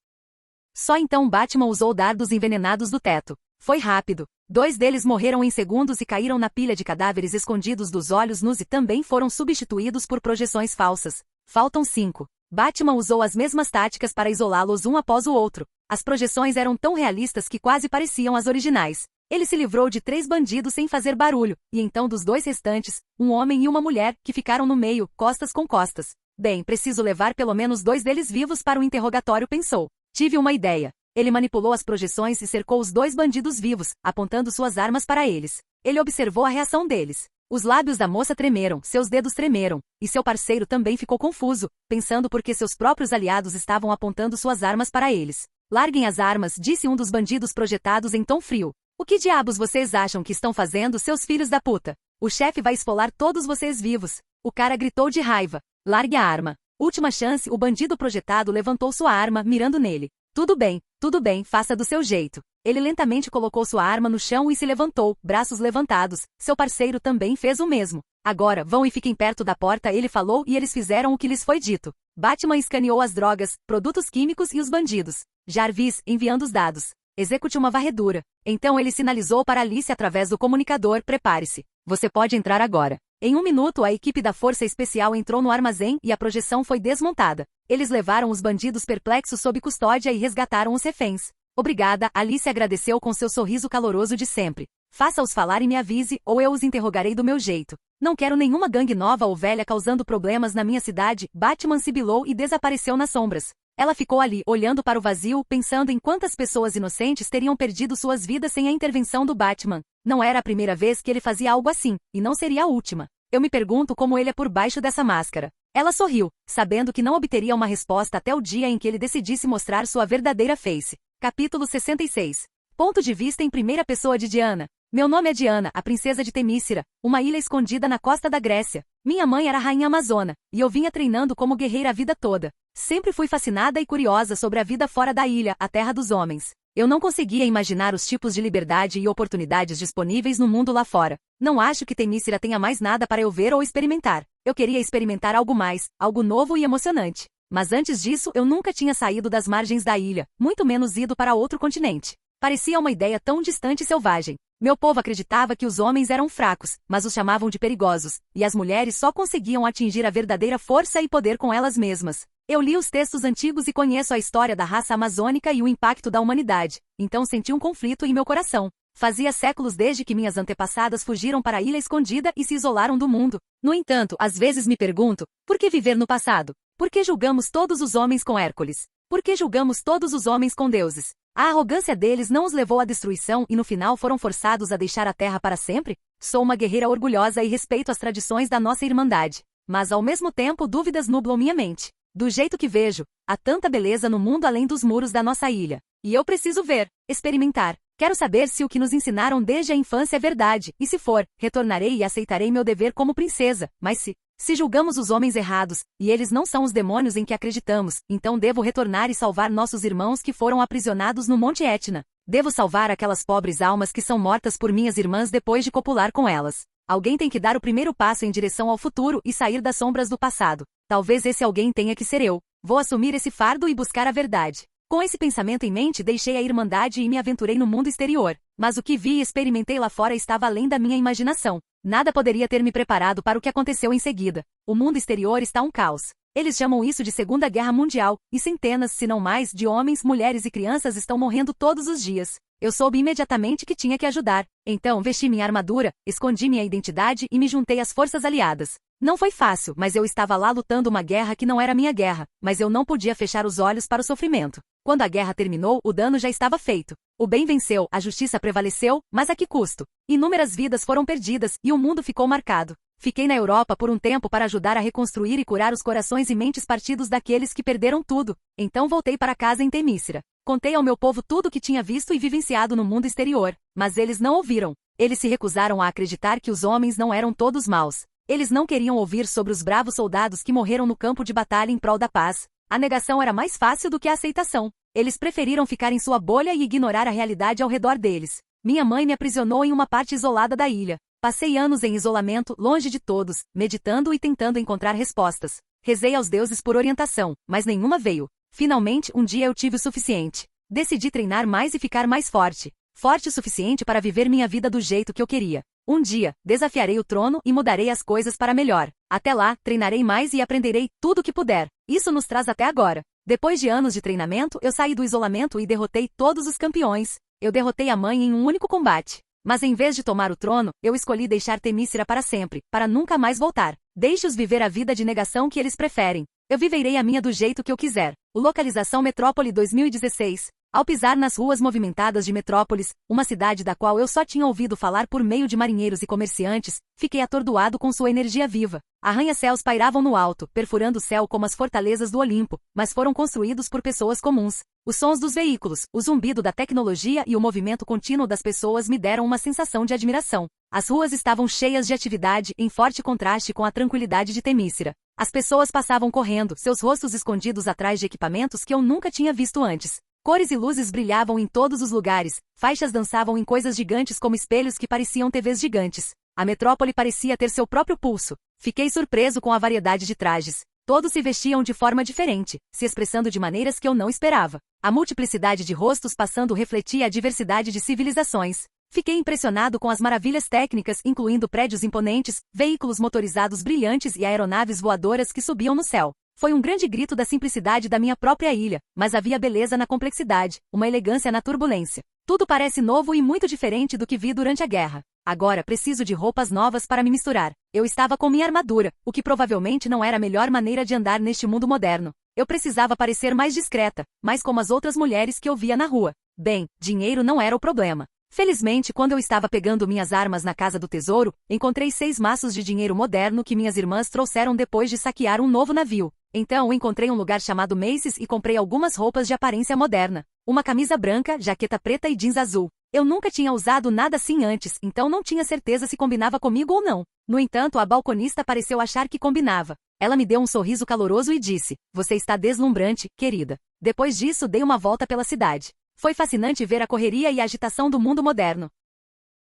Só então Batman usou dardos envenenados do teto. Foi rápido. 2 deles morreram em segundos e caíram na pilha de cadáveres escondidos dos olhos nus e também foram substituídos por projeções falsas. Faltam 5. Batman usou as mesmas táticas para isolá-los um após o outro. As projeções eram tão realistas que quase pareciam as originais. Ele se livrou de 3 bandidos sem fazer barulho, e então dos 2 restantes, um homem e uma mulher, que ficaram no meio, costas com costas. Bem, preciso levar pelo menos 2 deles vivos para o interrogatório, pensou. Tive uma ideia. Ele manipulou as projeções e cercou os 2 bandidos vivos, apontando suas armas para eles. Ele observou a reação deles. Os lábios da moça tremeram, seus dedos tremeram, e seu parceiro também ficou confuso, pensando por que seus próprios aliados estavam apontando suas armas para eles. Larguem as armas, disse um dos bandidos projetados em tom frio. O que diabos vocês acham que estão fazendo, seus filhos da puta? O chefe vai esfolar todos vocês vivos. O cara gritou de raiva. Largue a arma. Última chance, o bandido projetado levantou sua arma, mirando nele. tudo bem, faça do seu jeito. Ele lentamente colocou sua arma no chão e se levantou, braços levantados. Seu parceiro também fez o mesmo. Agora, vão e fiquem perto da porta, ele falou, e eles fizeram o que lhes foi dito. Batman escaneou as drogas, produtos químicos e os bandidos. Jarvis, enviando os dados. Execute uma varredura. Então ele sinalizou para Alice através do comunicador, prepare-se. Você pode entrar agora. Em 1 minuto a equipe da Força Especial entrou no armazém e a projeção foi desmontada. Eles levaram os bandidos perplexos sob custódia e resgataram os reféns. Obrigada, Alice agradeceu com seu sorriso caloroso de sempre. Faça-os falar e me avise, ou eu os interrogarei do meu jeito. Não quero nenhuma gangue nova ou velha causando problemas na minha cidade. Batman sibilou e desapareceu nas sombras. Ela ficou ali, olhando para o vazio, pensando em quantas pessoas inocentes teriam perdido suas vidas sem a intervenção do Batman. Não era a primeira vez que ele fazia algo assim, e não seria a última. Eu me pergunto como ele é por baixo dessa máscara. Ela sorriu, sabendo que não obteria uma resposta até o dia em que ele decidisse mostrar sua verdadeira face. Capítulo 66. Ponto de vista em primeira pessoa de Diana. Meu nome é Diana, a princesa de Temícera, uma ilha escondida na costa da Grécia. Minha mãe era rainha amazona, e eu vinha treinando como guerreira a vida toda. Sempre fui fascinada e curiosa sobre a vida fora da ilha, a terra dos homens. Eu não conseguia imaginar os tipos de liberdade e oportunidades disponíveis no mundo lá fora. Não acho que Temícera tenha mais nada para eu ver ou experimentar. Eu queria experimentar algo mais, algo novo e emocionante. Mas antes disso eu nunca tinha saído das margens da ilha, muito menos ido para outro continente. Parecia uma ideia tão distante e selvagem. Meu povo acreditava que os homens eram fracos, mas os chamavam de perigosos, e as mulheres só conseguiam atingir a verdadeira força e poder com elas mesmas. Eu li os textos antigos e conheço a história da raça amazônica e o impacto da humanidade, então senti um conflito em meu coração. Fazia séculos desde que minhas antepassadas fugiram para a ilha escondida e se isolaram do mundo. No entanto, às vezes me pergunto, por que viver no passado? Por que julgamos todos os homens com Hércules? Por que julgamos todos os homens com deuses? A arrogância deles não os levou à destruição e no final foram forçados a deixar a terra para sempre? Sou uma guerreira orgulhosa e respeito as tradições da nossa irmandade. Mas ao mesmo tempo dúvidas nublam minha mente. Do jeito que vejo, há tanta beleza no mundo além dos muros da nossa ilha. E eu preciso ver, experimentar. Quero saber se o que nos ensinaram desde a infância é verdade, e se for, retornarei e aceitarei meu dever como princesa, mas se julgamos os homens errados, e eles não são os demônios em que acreditamos, então devo retornar e salvar nossos irmãos que foram aprisionados no Monte Etna. Devo salvar aquelas pobres almas que são mortas por minhas irmãs depois de copular com elas. Alguém tem que dar o primeiro passo em direção ao futuro e sair das sombras do passado. Talvez esse alguém tenha que ser eu. Vou assumir esse fardo e buscar a verdade. Com esse pensamento em mente deixei a Irmandade e me aventurei no mundo exterior. Mas o que vi e experimentei lá fora estava além da minha imaginação. Nada poderia ter me preparado para o que aconteceu em seguida. O mundo exterior está um caos. Eles chamam isso de Segunda Guerra Mundial, e centenas, se não mais, de homens, mulheres e crianças estão morrendo todos os dias. Eu soube imediatamente que tinha que ajudar. Então vesti minha armadura, escondi minha identidade e me juntei às forças aliadas. Não foi fácil, mas eu estava lá lutando uma guerra que não era minha guerra, mas eu não podia fechar os olhos para o sofrimento. Quando a guerra terminou, o dano já estava feito. O bem venceu, a justiça prevaleceu, mas a que custo? Inúmeras vidas foram perdidas, e o mundo ficou marcado. Fiquei na Europa por um tempo para ajudar a reconstruir e curar os corações e mentes partidos daqueles que perderam tudo. Então voltei para casa em Temícera. Contei ao meu povo tudo o que tinha visto e vivenciado no mundo exterior, mas eles não ouviram. Eles se recusaram a acreditar que os homens não eram todos maus. Eles não queriam ouvir sobre os bravos soldados que morreram no campo de batalha em prol da paz. A negação era mais fácil do que a aceitação. Eles preferiram ficar em sua bolha e ignorar a realidade ao redor deles. Minha mãe me aprisionou em uma parte isolada da ilha. Passei anos em isolamento, longe de todos, meditando e tentando encontrar respostas. Rezei aos deuses por orientação, mas nenhuma veio. Finalmente, um dia eu tive o suficiente. Decidi treinar mais e ficar mais forte. Forte o suficiente para viver minha vida do jeito que eu queria. Um dia, desafiarei o trono e mudarei as coisas para melhor. Até lá, treinarei mais e aprenderei tudo o que puder. Isso nos traz até agora. Depois de anos de treinamento, eu saí do isolamento e derrotei todos os campeões. Eu derrotei a mãe em um único combate. Mas em vez de tomar o trono, eu escolhi deixar Temícera para sempre, para nunca mais voltar. Deixe-os viver a vida de negação que eles preferem. Eu viverei a minha do jeito que eu quiser. Localização Metrópole 2016. Ao pisar nas ruas movimentadas de Metrópolis, uma cidade da qual eu só tinha ouvido falar por meio de marinheiros e comerciantes, fiquei atordoado com sua energia viva. Arranha-céus pairavam no alto, perfurando o céu como as fortalezas do Olimpo, mas foram construídos por pessoas comuns. Os sons dos veículos, o zumbido da tecnologia e o movimento contínuo das pessoas me deram uma sensação de admiração. As ruas estavam cheias de atividade, em forte contraste com a tranquilidade de Temícera. As pessoas passavam correndo, seus rostos escondidos atrás de equipamentos que eu nunca tinha visto antes. Cores e luzes brilhavam em todos os lugares, faixas dançavam em coisas gigantes como espelhos que pareciam TVs gigantes. A metrópole parecia ter seu próprio pulso. Fiquei surpreso com a variedade de trajes. Todos se vestiam de forma diferente, se expressando de maneiras que eu não esperava. A multiplicidade de rostos passando refletia a diversidade de civilizações. Fiquei impressionado com as maravilhas técnicas, incluindo prédios imponentes, veículos motorizados brilhantes e aeronaves voadoras que subiam no céu. Foi um grande grito da simplicidade da minha própria ilha, mas havia beleza na complexidade, uma elegância na turbulência. Tudo parece novo e muito diferente do que vi durante a guerra. Agora preciso de roupas novas para me misturar. Eu estava com minha armadura, o que provavelmente não era a melhor maneira de andar neste mundo moderno. Eu precisava parecer mais discreta, mais como as outras mulheres que eu via na rua. Bem, dinheiro não era o problema. Felizmente, quando eu estava pegando minhas armas na casa do tesouro, encontrei 6 maços de dinheiro moderno que minhas irmãs trouxeram depois de saquear um novo navio. Então encontrei um lugar chamado Macy's e comprei algumas roupas de aparência moderna. Uma camisa branca, jaqueta preta e jeans azul. Eu nunca tinha usado nada assim antes, então não tinha certeza se combinava comigo ou não. No entanto, a balconista pareceu achar que combinava. Ela me deu um sorriso caloroso e disse: "Você está deslumbrante, querida." Depois disso, dei uma volta pela cidade. Foi fascinante ver a correria e a agitação do mundo moderno.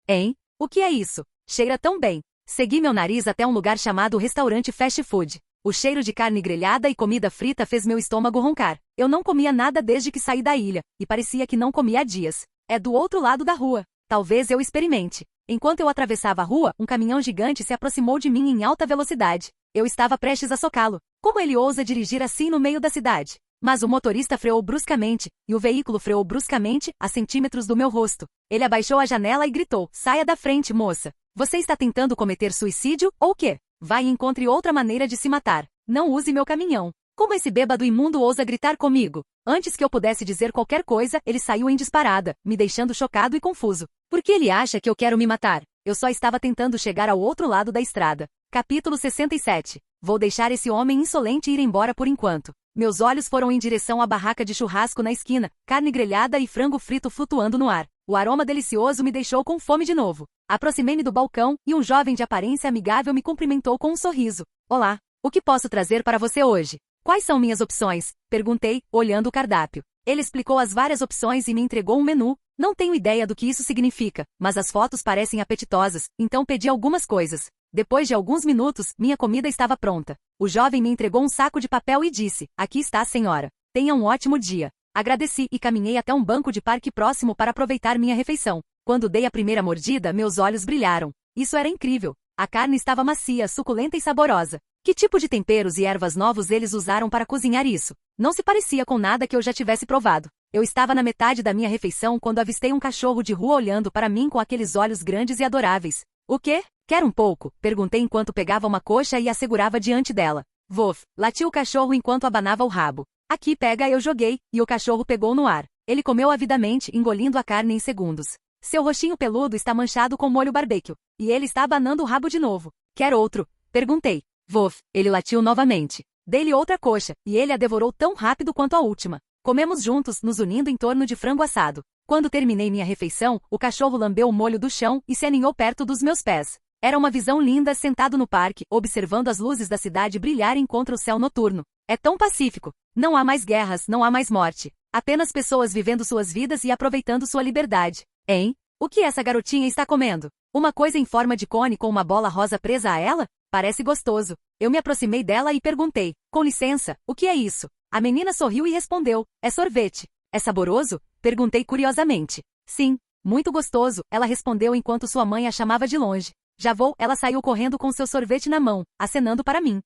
Hein? O que é isso? Cheira tão bem. Segui meu nariz até um lugar chamado restaurante fast food. O cheiro de carne grelhada e comida frita fez meu estômago roncar. Eu não comia nada desde que saí da ilha, e parecia que não comia há dias. É do outro lado da rua. Talvez eu experimente. Enquanto eu atravessava a rua, um caminhão gigante se aproximou de mim em alta velocidade. Eu estava prestes a socá-lo. Como ele ousa dirigir assim no meio da cidade? Mas o motorista freou bruscamente, e o veículo freou bruscamente, a centímetros do meu rosto. Ele abaixou a janela e gritou: "Saia da frente, moça. Você está tentando cometer suicídio, ou quê? Vai e encontre outra maneira de se matar. Não use meu caminhão." Como esse bêbado imundo ousa gritar comigo? Antes que eu pudesse dizer qualquer coisa, ele saiu em disparada, me deixando chocado e confuso. Por que ele acha que eu quero me matar? Eu só estava tentando chegar ao outro lado da estrada. Capítulo 67. Vou deixar esse homem insolente ir embora por enquanto. Meus olhos foram em direção à barraca de churrasco na esquina, carne grelhada e frango frito flutuando no ar. O aroma delicioso me deixou com fome de novo. Aproximei-me do balcão, e um jovem de aparência amigável me cumprimentou com um sorriso. "Olá, o que posso trazer para você hoje?" "Quais são minhas opções?" perguntei, olhando o cardápio. Ele explicou as várias opções e me entregou um menu. Não tenho ideia do que isso significa, mas as fotos parecem apetitosas, então pedi algumas coisas. Depois de alguns minutos, minha comida estava pronta. O jovem me entregou um saco de papel e disse: "Aqui está, senhora. Tenha um ótimo dia." Agradeci e caminhei até um banco de parque próximo para aproveitar minha refeição. Quando dei a primeira mordida, meus olhos brilharam. Isso era incrível. A carne estava macia, suculenta e saborosa. Que tipo de temperos e ervas novos eles usaram para cozinhar isso? Não se parecia com nada que eu já tivesse provado. Eu estava na metade da minha refeição quando avistei um cachorro de rua olhando para mim com aqueles olhos grandes e adoráveis. "O quê? Quer um pouco?" perguntei enquanto pegava uma coxa e a segurava diante dela. "Vof", latiu o cachorro enquanto abanava o rabo. "Aqui pega", eu joguei, e o cachorro pegou no ar. Ele comeu avidamente, engolindo a carne em segundos. Seu rostinho peludo está manchado com molho barbecue, e ele está abanando o rabo de novo. "Quer outro?" perguntei. "Vof", ele latiu novamente. Dei-lhe outra coxa, e ele a devorou tão rápido quanto a última. Comemos juntos, nos unindo em torno de frango assado. Quando terminei minha refeição, o cachorro lambeu o molho do chão e se aninhou perto dos meus pés. Era uma visão linda sentado no parque, observando as luzes da cidade brilharem contra o céu noturno. É tão pacífico. Não há mais guerras, não há mais morte. Apenas pessoas vivendo suas vidas e aproveitando sua liberdade. Hein? O que essa garotinha está comendo? Uma coisa em forma de cone com uma bola rosa presa a ela? Parece gostoso. Eu me aproximei dela e perguntei: "Com licença, o que é isso?" A menina sorriu e respondeu: "É sorvete." "É saboroso?" perguntei curiosamente. "Sim, muito gostoso", ela respondeu enquanto sua mãe a chamava de longe. "Já vou", ela saiu correndo com seu sorvete na mão, acenando para mim.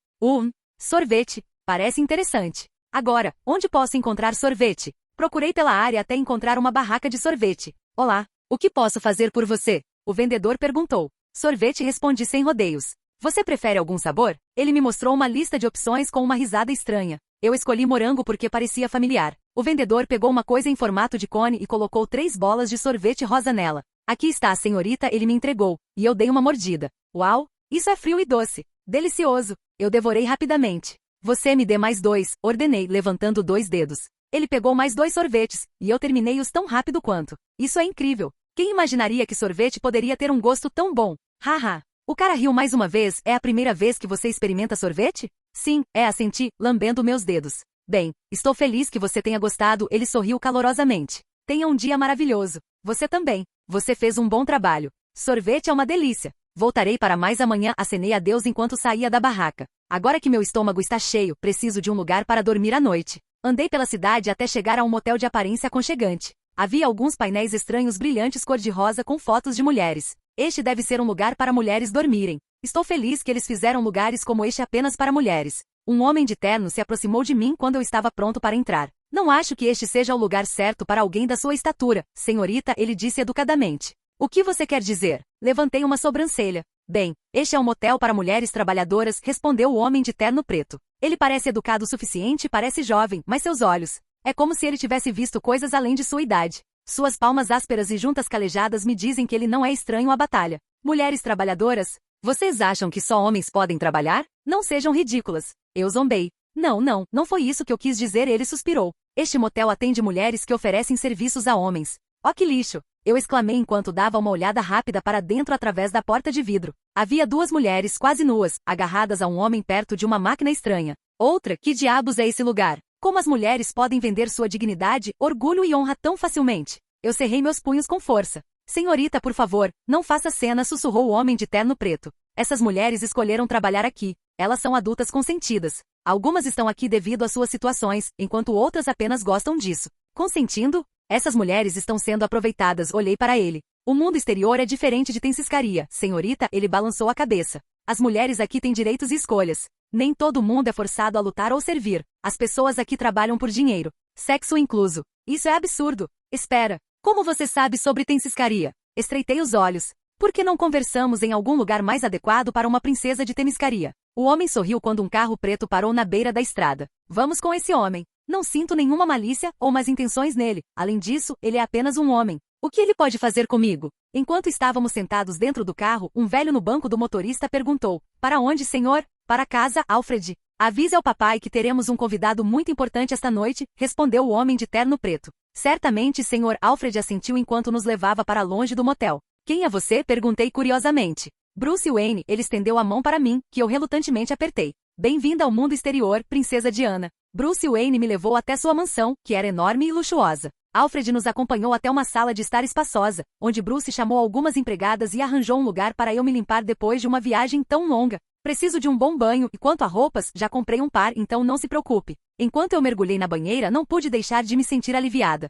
Sorvete. Parece interessante. Agora, onde posso encontrar sorvete? Procurei pela área até encontrar uma barraca de sorvete. "Olá, o que posso fazer por você?" o vendedor perguntou. "Sorvete", respondi sem rodeios. "Você prefere algum sabor?" Ele me mostrou uma lista de opções com uma risada estranha. Eu escolhi morango porque parecia familiar. O vendedor pegou uma coisa em formato de cone e colocou 3 bolas de sorvete rosa nela. "Aqui está, senhorita", ele me entregou, e eu dei uma mordida. "Uau, isso é frio e doce. Delicioso." Eu devorei rapidamente. "Você me dê mais 2, ordenei, levantando 2 dedos. Ele pegou mais 2 sorvetes, e eu terminei-os tão rápido quanto. Isso é incrível. Quem imaginaria que sorvete poderia ter um gosto tão bom? Haha. O cara riu mais uma vez. "É a primeira vez que você experimenta sorvete?" "Sim", assenti, lambendo meus dedos. Bem, estou feliz que você tenha gostado, ele sorriu calorosamente. Tenha um dia maravilhoso. Você também. Você fez um bom trabalho. Sorvete é uma delícia. Voltarei para mais amanhã, acenei a Deus enquanto saía da barraca. Agora que meu estômago está cheio, preciso de um lugar para dormir à noite. Andei pela cidade até chegar a um motel de aparência aconchegante. Havia alguns painéis estranhos brilhantes cor-de-rosa com fotos de mulheres. Este deve ser um lugar para mulheres dormirem. Estou feliz que eles fizeram lugares como este apenas para mulheres. Um homem de terno se aproximou de mim quando eu estava pronto para entrar. Não acho que este seja o lugar certo para alguém da sua estatura, senhorita, ele disse educadamente. O que você quer dizer? Levantei uma sobrancelha. Bem, este é um motel para mulheres trabalhadoras, respondeu o homem de terno preto. Ele parece educado o suficiente e parece jovem, mas seus olhos... É como se ele tivesse visto coisas além de sua idade. Suas palmas ásperas e juntas calejadas me dizem que ele não é estranho à batalha. Mulheres trabalhadoras? Vocês acham que só homens podem trabalhar? Não sejam ridículas. Eu zombei. Não foi isso que eu quis dizer, ele suspirou. Este motel atende mulheres que oferecem serviços a homens. Oh, que lixo! Eu exclamei enquanto dava uma olhada rápida para dentro através da porta de vidro. Havia duas mulheres quase nuas, agarradas a um homem perto de uma máquina estranha. Outra, que diabos é esse lugar? Como as mulheres podem vender sua dignidade, orgulho e honra tão facilmente? Eu cerrei meus punhos com força. Senhorita, por favor, não faça cena, sussurrou o homem de terno preto. Essas mulheres escolheram trabalhar aqui. Elas são adultas consentidas. Algumas estão aqui devido às suas situações, enquanto outras apenas gostam disso. Consentindo? Essas mulheres estão sendo aproveitadas, olhei para ele. O mundo exterior é diferente de Tensiscaria, senhorita, ele balançou a cabeça. As mulheres aqui têm direitos e escolhas. Nem todo mundo é forçado a lutar ou servir. As pessoas aqui trabalham por dinheiro. Sexo incluso. Isso é absurdo. Espera. Como você sabe sobre Tensiscaria? Estreitei os olhos. Por que não conversamos em algum lugar mais adequado para uma princesa de Temiscaria? O homem sorriu quando um carro preto parou na beira da estrada. Vamos com esse homem. Não sinto nenhuma malícia ou más intenções nele. Além disso, ele é apenas um homem. O que ele pode fazer comigo? Enquanto estávamos sentados dentro do carro, um velho no banco do motorista perguntou: Para onde, senhor? Para casa, Alfred. Avise ao papai que teremos um convidado muito importante esta noite, respondeu o homem de terno preto. Certamente, senhor, Alfred assentiu enquanto nos levava para longe do motel. Quem é você? Perguntei curiosamente. Bruce Wayne, ele estendeu a mão para mim, que eu relutantemente apertei. Bem-vinda ao mundo exterior, princesa Diana. Bruce Wayne me levou até sua mansão, que era enorme e luxuosa. Alfred nos acompanhou até uma sala de estar espaçosa, onde Bruce chamou algumas empregadas e arranjou um lugar para eu me limpar depois de uma viagem tão longa. Preciso de um bom banho, e quanto a roupas, já comprei um par, então não se preocupe. Enquanto eu mergulhei na banheira, não pude deixar de me sentir aliviada.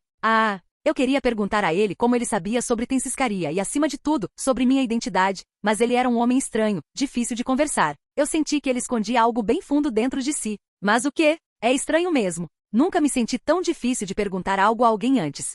Eu queria perguntar a ele como ele sabia sobre Tensiscaria e, acima de tudo, sobre minha identidade, mas ele era um homem estranho, difícil de conversar. Eu senti que ele escondia algo bem fundo dentro de si. Mas o quê? É estranho mesmo. Nunca me senti tão difícil de perguntar algo a alguém antes.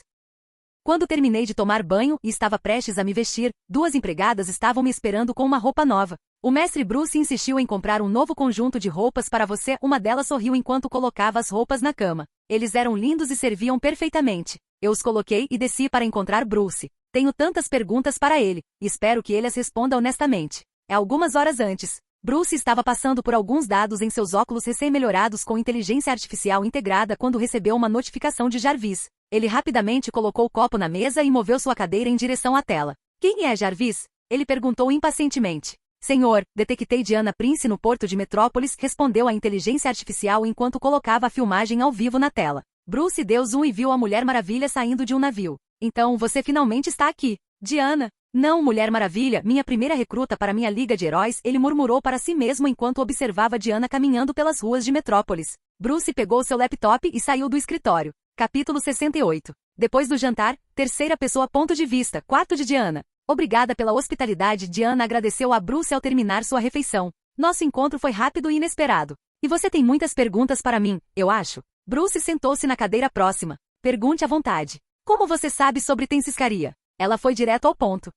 Quando terminei de tomar banho e estava prestes a me vestir, duas empregadas estavam me esperando com uma roupa nova. O mestre Bruce insistiu em comprar um novo conjunto de roupas para você, uma delas sorriu enquanto colocava as roupas na cama. Eles eram lindos e serviam perfeitamente. Eu os coloquei e desci para encontrar Bruce. Tenho tantas perguntas para ele, e espero que ele as responda honestamente. Algumas horas antes, Bruce estava passando por alguns dados em seus óculos recém-melhorados com inteligência artificial integrada quando recebeu uma notificação de Jarvis. Ele rapidamente colocou o copo na mesa e moveu sua cadeira em direção à tela. Quem é Jarvis? Ele perguntou impacientemente. Senhor, detectei Diana Prince no porto de Metrópolis, respondeu a inteligência artificial enquanto colocava a filmagem ao vivo na tela. Bruce deu zoom e viu a Mulher Maravilha saindo de um navio. Então, você finalmente está aqui. Diana. Não, Mulher Maravilha, minha primeira recruta para minha Liga de Heróis, ele murmurou para si mesmo enquanto observava Diana caminhando pelas ruas de Metrópolis. Bruce pegou seu laptop e saiu do escritório. Capítulo 68. Depois do jantar, terceira pessoa ponto de vista, quarto de Diana. Obrigada pela hospitalidade, Diana agradeceu a Bruce ao terminar sua refeição. Nosso encontro foi rápido e inesperado. E você tem muitas perguntas para mim, eu acho. Bruce sentou-se na cadeira próxima. Pergunte à vontade. Como você sabe sobre Tensiscaria? Ela foi direto ao ponto.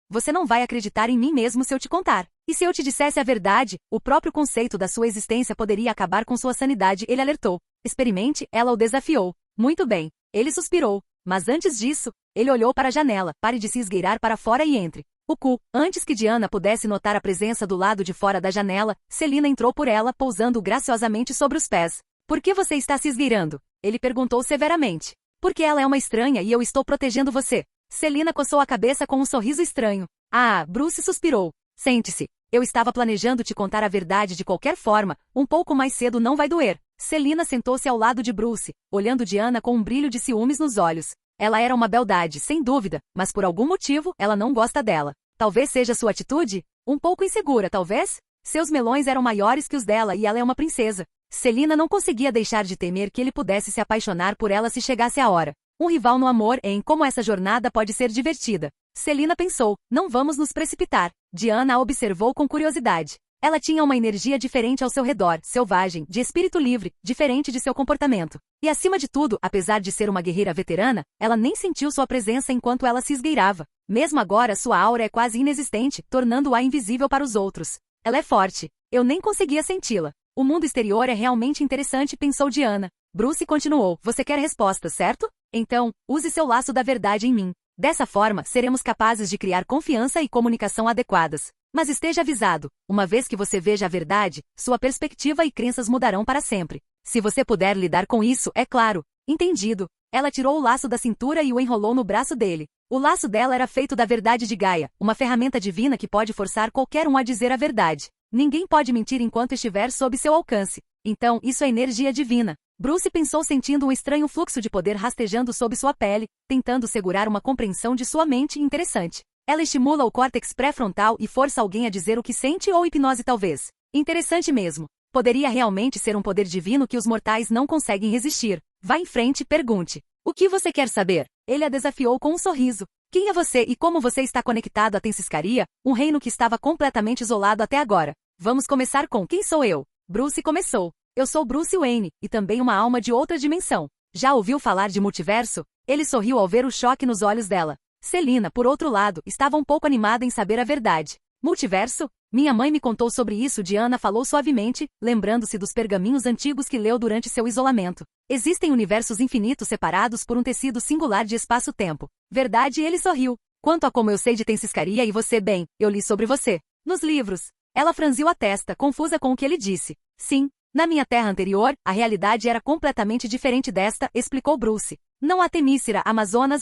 Você não vai acreditar em mim mesmo se eu te contar. E se eu te dissesse a verdade, o próprio conceito da sua existência poderia acabar com sua sanidade, ele alertou. Experimente, ela o desafiou. Muito bem. Ele suspirou. Mas antes disso, ele olhou para a janela. Pare de se esgueirar para fora e entre. Antes que Diana pudesse notar a presença do lado de fora da janela, Selina entrou por ela, pousando graciosamente sobre os pés. Por que você está se esgueirando? Ele perguntou severamente. Porque ela é uma estranha e eu estou protegendo você. Selina coçou a cabeça com um sorriso estranho. Bruce suspirou. Sente-se. Eu estava planejando te contar a verdade de qualquer forma, um pouco mais cedo não vai doer. Selina sentou-se ao lado de Bruce, olhando Diana com um brilho de ciúmes nos olhos. Ela era uma beldade, sem dúvida, mas por algum motivo, ela não gosta dela. Talvez seja sua atitude? Um pouco insegura, talvez? Seus melões eram maiores que os dela e ela é uma princesa. Selina não conseguia deixar de temer que ele pudesse se apaixonar por ela se chegasse a hora. Um rival no amor em como essa jornada pode ser divertida. Selina pensou, não vamos nos precipitar. Diana a observou com curiosidade. Ela tinha uma energia diferente ao seu redor, selvagem, de espírito livre, diferente de seu comportamento. E acima de tudo, apesar de ser uma guerreira veterana, ela nem sentiu sua presença enquanto ela se esgueirava. Mesmo agora sua aura é quase inexistente, tornando-a invisível para os outros. Ela é forte. Eu nem conseguia senti-la. O mundo exterior é realmente interessante, pensou Diana. Bruce continuou, você quer respostas, certo? Então, use seu laço da verdade em mim. Dessa forma, seremos capazes de criar confiança e comunicação adequadas. Mas esteja avisado, uma vez que você veja a verdade, sua perspectiva e crenças mudarão para sempre. Se você puder lidar com isso, é claro. Entendido. Ela tirou o laço da cintura e o enrolou no braço dele. O laço dela era feito da verdade de Gaia, uma ferramenta divina que pode forçar qualquer um a dizer a verdade. Ninguém pode mentir enquanto estiver sob seu alcance. Então, isso é energia divina. Bruce pensou sentindo um estranho fluxo de poder rastejando sob sua pele, tentando segurar uma compreensão de sua mente interessante. Ela estimula o córtex pré-frontal e força alguém a dizer o que sente ou hipnose talvez. Interessante mesmo. Poderia realmente ser um poder divino que os mortais não conseguem resistir. Vá em frente e pergunte. O que você quer saber? Ele a desafiou com um sorriso. Quem é você e como você está conectado à Tensiscaria, um reino que estava completamente isolado até agora? Vamos começar com quem sou eu? Bruce começou. Eu sou Bruce Wayne, e também uma alma de outra dimensão. Já ouviu falar de multiverso? Ele sorriu ao ver o choque nos olhos dela. Selina, por outro lado, estava um pouco animada em saber a verdade. Multiverso? Minha mãe me contou sobre isso, Diana falou suavemente, lembrando-se dos pergaminhos antigos que leu durante seu isolamento. Existem universos infinitos separados por um tecido singular de espaço-tempo. Verdade? Ele sorriu. Quanto a como eu sei de Tensiscaria e você, bem, eu li sobre você. Nos livros. Ela franziu a testa, confusa com o que ele disse. Sim. Na minha terra anterior, a realidade era completamente diferente desta, explicou Bruce. Não há Temícera, Amazonas,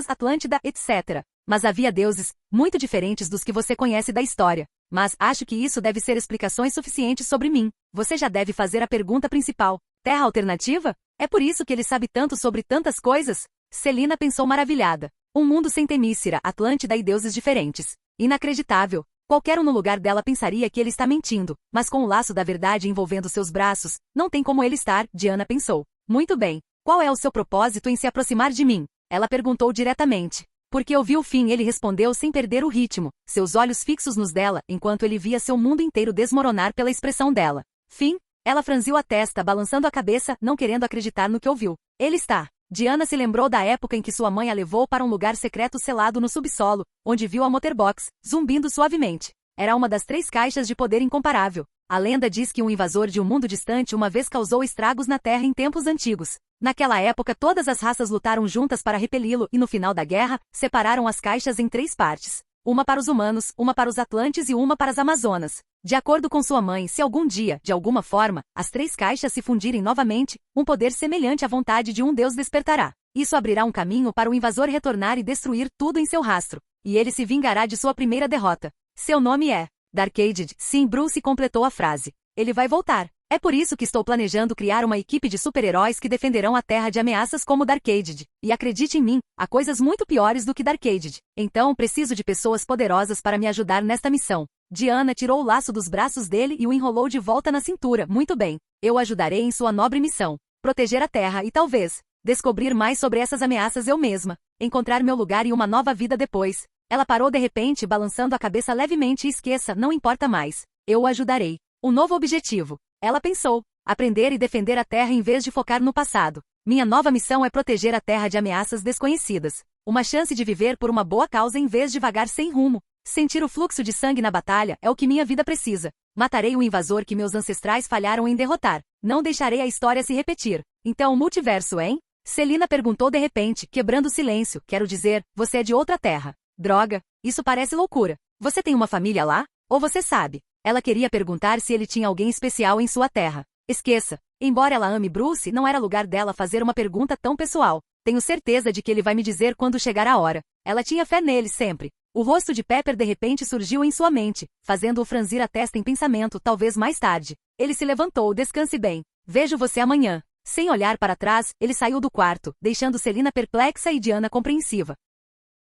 Atlântida, etc. Mas havia deuses, muito diferentes dos que você conhece da história. Mas acho que isso deve ser explicações suficientes sobre mim. Você já deve fazer a pergunta principal. Terra alternativa? É por isso que ele sabe tanto sobre tantas coisas? Selina pensou maravilhada. Um mundo sem Temícera, Atlântida e deuses diferentes. Inacreditável. Qualquer um no lugar dela pensaria que ele está mentindo, mas com o laço da verdade envolvendo seus braços, não tem como ele estar, Diana pensou. Muito bem. Qual é o seu propósito em se aproximar de mim? Ela perguntou diretamente. Porque eu vi o fim, ele respondeu sem perder o ritmo, seus olhos fixos nos dela, enquanto ele via seu mundo inteiro desmoronar pela expressão dela. Fim? Ela franziu a testa, balançando a cabeça, não querendo acreditar no que ouviu. Ele está. Diana se lembrou da época em que sua mãe a levou para um lugar secreto selado no subsolo, onde viu a Motherbox, zumbindo suavemente. Era uma das 3 caixas de poder incomparável. A lenda diz que um invasor de um mundo distante uma vez causou estragos na Terra em tempos antigos. Naquela época todas as raças lutaram juntas para repeli-lo e no final da guerra, separaram as caixas em 3 partes. Uma para os humanos, uma para os Atlantes e uma para as Amazonas. De acordo com sua mãe, se algum dia, de alguma forma, as 3 caixas se fundirem novamente, um poder semelhante à vontade de um deus despertará. Isso abrirá um caminho para o invasor retornar e destruir tudo em seu rastro. E ele se vingará de sua primeira derrota. Seu nome é Darkade. Sim, Bruce completou a frase. Ele vai voltar. É por isso que estou planejando criar uma equipe de super-heróis que defenderão a Terra de ameaças como Darkade. E acredite em mim, há coisas muito piores do que Darkade. Então preciso de pessoas poderosas para me ajudar nesta missão. Diana tirou o laço dos braços dele e o enrolou de volta na cintura. Muito bem. Eu ajudarei em sua nobre missão. Proteger a Terra e talvez descobrir mais sobre essas ameaças eu mesma. Encontrar meu lugar e uma nova vida depois. Ela parou de repente, balançando a cabeça levemente e esqueça, não importa mais. Eu o ajudarei. Um novo objetivo. Ela pensou. Aprender e defender a Terra em vez de focar no passado. Minha nova missão é proteger a Terra de ameaças desconhecidas. Uma chance de viver por uma boa causa em vez de vagar sem rumo. Sentir o fluxo de sangue na batalha é o que minha vida precisa. Matarei o invasor que meus ancestrais falharam em derrotar. Não deixarei a história se repetir. Então o multiverso, hein? Selina perguntou de repente, quebrando o silêncio. Quero dizer, você é de outra terra. Droga, isso parece loucura. Você tem uma família lá? Ou você sabe? Ela queria perguntar se ele tinha alguém especial em sua terra. Esqueça. Embora ela ame Bruce, não era lugar dela fazer uma pergunta tão pessoal. Tenho certeza de que ele vai me dizer quando chegar a hora. Ela tinha fé nele sempre. O rosto de Pepper de repente surgiu em sua mente, fazendo-o franzir a testa em pensamento, talvez mais tarde. Ele se levantou, descanse bem. Vejo você amanhã. Sem olhar para trás, ele saiu do quarto, deixando Celina perplexa e Diana compreensiva.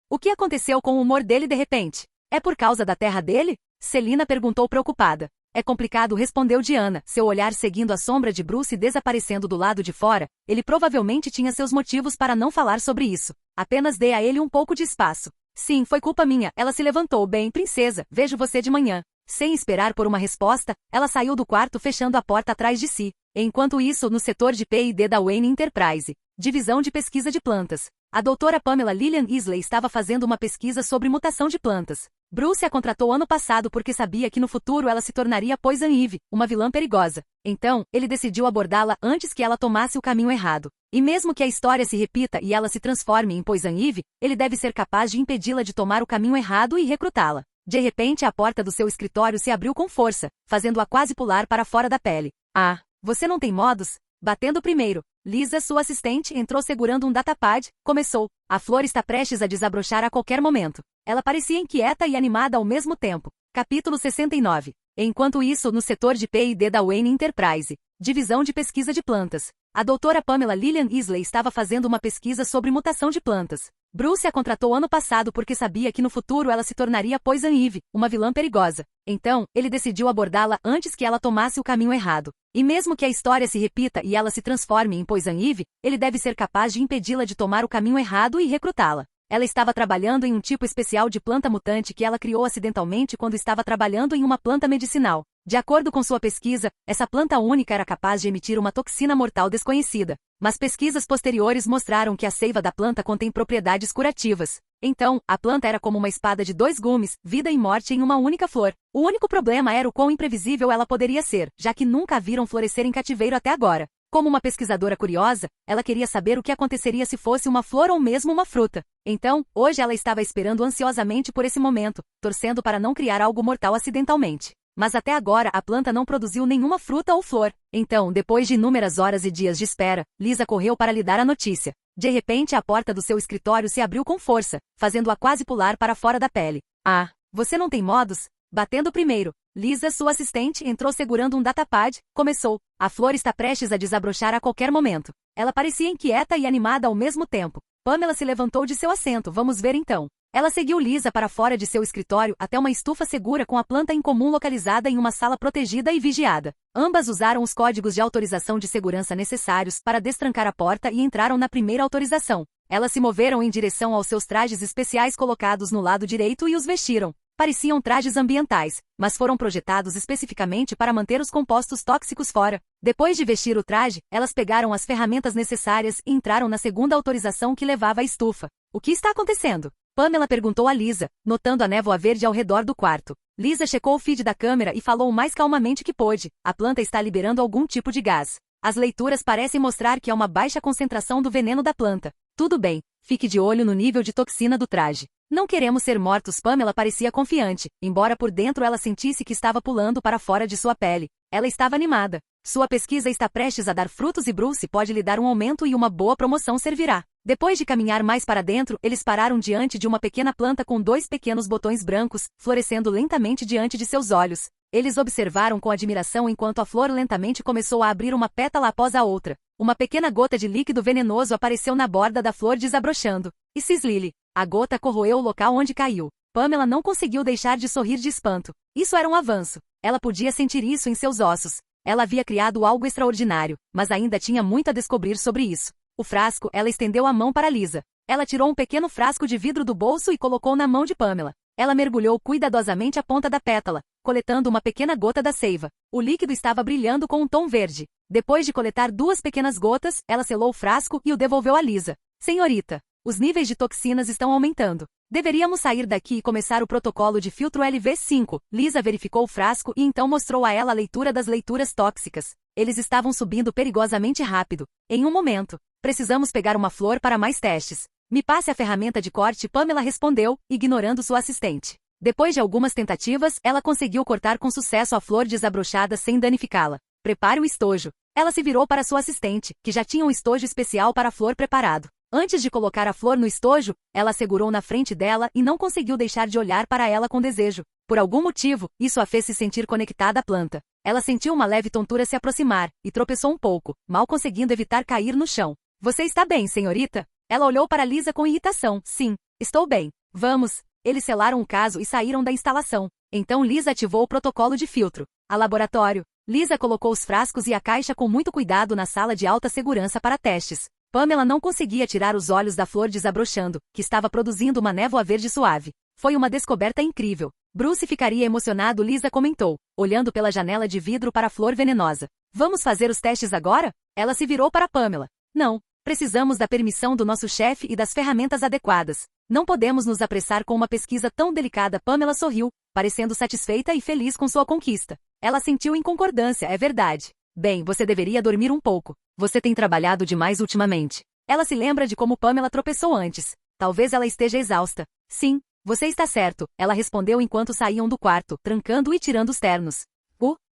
O que aconteceu com o humor dele de repente? É por causa da terra dele? Celina perguntou preocupada. É complicado, respondeu Diana, seu olhar seguindo a sombra de Bruce desaparecendo do lado de fora. Ele provavelmente tinha seus motivos para não falar sobre isso. Apenas dê a ele um pouco de espaço. Sim, foi culpa minha. Ela se levantou. Bem, princesa, vejo você de manhã. Sem esperar por uma resposta, ela saiu do quarto fechando a porta atrás de si. Enquanto isso, no setor de P&D da Wayne Enterprise, divisão de pesquisa de plantas, a doutora Pamela Lillian Isley estava fazendo uma pesquisa sobre mutação de plantas. Bruce a contratou ano passado porque sabia que no futuro ela se tornaria Poison Ivy, uma vilã perigosa. Então, ele decidiu abordá-la antes que ela tomasse o caminho errado. E mesmo que a história se repita e ela se transforme em Poison Ivy, ele deve ser capaz de impedi-la de tomar o caminho errado e recrutá-la. De repente, a porta do seu escritório se abriu com força, fazendo-a quase pular para fora da pele. Ah, você não tem modos? Batendo primeiro. Lisa, sua assistente, entrou segurando um datapad. Começou. A flor está prestes a desabrochar a qualquer momento. Ela parecia inquieta e animada ao mesmo tempo. Capítulo 69. Enquanto isso, no setor de P&D da Wayne Enterprise, divisão de pesquisa de plantas, a doutora Pamela Lillian Isley estava fazendo uma pesquisa sobre mutação de plantas. Bruce a contratou ano passado porque sabia que no futuro ela se tornaria Poison Ivy, uma vilã perigosa. Então, ele decidiu abordá-la antes que ela tomasse o caminho errado. E mesmo que a história se repita e ela se transforme em Poison Ivy, ele deve ser capaz de impedi-la de tomar o caminho errado e recrutá-la. Ela estava trabalhando em um tipo especial de planta mutante que ela criou acidentalmente quando estava trabalhando em uma planta medicinal. De acordo com sua pesquisa, essa planta única era capaz de emitir uma toxina mortal desconhecida. Mas pesquisas posteriores mostraram que a seiva da planta contém propriedades curativas. Então, a planta era como uma espada de dois gumes, vida e morte em uma única flor. O único problema era o quão imprevisível ela poderia ser, já que nunca a viram florescer em cativeiro até agora. Como uma pesquisadora curiosa, ela queria saber o que aconteceria se fosse uma flor ou mesmo uma fruta. Então, hoje ela estava esperando ansiosamente por esse momento, torcendo para não criar algo mortal acidentalmente. Mas até agora a planta não produziu nenhuma fruta ou flor. Então, depois de inúmeras horas e dias de espera, Lisa correu para lhe dar a notícia. De repente a porta do seu escritório se abriu com força, fazendo-a quase pular para fora da pele. Ah, você não tem modos? Batendo primeiro. Lisa, sua assistente, entrou segurando um datapad. Começou. A flor está prestes a desabrochar a qualquer momento. Ela parecia inquieta e animada ao mesmo tempo. Pamela se levantou de seu assento. Vamos ver então. Ela seguiu Lisa para fora de seu escritório até uma estufa segura com a planta em comum localizada em uma sala protegida e vigiada. Ambas usaram os códigos de autorização de segurança necessários para destrancar a porta e entraram na primeira autorização. Elas se moveram em direção aos seus trajes especiais colocados no lado direito e os vestiram. Pareciam trajes ambientais, mas foram projetados especificamente para manter os compostos tóxicos fora. Depois de vestir o traje, elas pegaram as ferramentas necessárias e entraram na segunda autorização que levava à estufa. O que está acontecendo? Pamela perguntou a Lisa, notando a névoa verde ao redor do quarto. Lisa checou o feed da câmera e falou o mais calmamente que pôde. A planta está liberando algum tipo de gás. As leituras parecem mostrar que há uma baixa concentração do veneno da planta. Tudo bem, fique de olho no nível de toxina do traje. Não queremos ser mortos. Pamela parecia confiante, embora por dentro ela sentisse que estava pulando para fora de sua pele. Ela estava animada. Sua pesquisa está prestes a dar frutos e Bruce pode lhe dar um aumento e uma boa promoção servirá. Depois de caminhar mais para dentro, eles pararam diante de uma pequena planta com dois pequenos botões brancos, florescendo lentamente diante de seus olhos. Eles observaram com admiração enquanto a flor lentamente começou a abrir uma pétala após a outra. Uma pequena gota de líquido venenoso apareceu na borda da flor desabrochando. E Cislili. A gota corroeu o local onde caiu. Pamela não conseguiu deixar de sorrir de espanto. Isso era um avanço. Ela podia sentir isso em seus ossos. Ela havia criado algo extraordinário, mas ainda tinha muito a descobrir sobre isso. O frasco, ela estendeu a mão para Lisa. Ela tirou um pequeno frasco de vidro do bolso e colocou na mão de Pamela. Ela mergulhou cuidadosamente a ponta da pétala, coletando uma pequena gota da seiva. O líquido estava brilhando com um tom verde. Depois de coletar duas pequenas gotas, ela selou o frasco e o devolveu a Lisa. Senhorita, os níveis de toxinas estão aumentando. Deveríamos sair daqui e começar o protocolo de filtro LV5. Lisa verificou o frasco e então mostrou a ela a leitura das leituras tóxicas. Eles estavam subindo perigosamente rápido. Em um momento, precisamos pegar uma flor para mais testes. Me passe a ferramenta de corte. Pamela respondeu, ignorando sua assistente. Depois de algumas tentativas, ela conseguiu cortar com sucesso a flor desabrochada sem danificá-la. Prepare o estojo. Ela se virou para sua assistente, que já tinha um estojo especial para a flor preparado. Antes de colocar a flor no estojo, ela segurou na frente dela e não conseguiu deixar de olhar para ela com desejo. Por algum motivo, isso a fez se sentir conectada à planta. Ela sentiu uma leve tontura se aproximar, e tropeçou um pouco, mal conseguindo evitar cair no chão. Você está bem, senhorita? Ela olhou para Lisa com irritação. Sim, estou bem. Vamos. Eles selaram o caso e saíram da instalação. Então Lisa ativou o protocolo de filtro. A laboratório. Lisa colocou os frascos e a caixa com muito cuidado na sala de alta segurança para testes. Pamela não conseguia tirar os olhos da flor desabrochando, que estava produzindo uma névoa verde suave. Foi uma descoberta incrível. Bruce ficaria emocionado, Lisa comentou, olhando pela janela de vidro para a flor venenosa. Vamos fazer os testes agora? Ela se virou para Pamela. Não. Precisamos da permissão do nosso chefe e das ferramentas adequadas. Não podemos nos apressar com uma pesquisa tão delicada. Pamela sorriu, parecendo satisfeita e feliz com sua conquista. Ela sentiu em concordância, é verdade. Bem, você deveria dormir um pouco. Você tem trabalhado demais ultimamente. Ela se lembra de como Pamela tropeçou antes. Talvez ela esteja exausta. Sim, você está certo, ela respondeu enquanto saíam do quarto, trancando e tirando os ternos.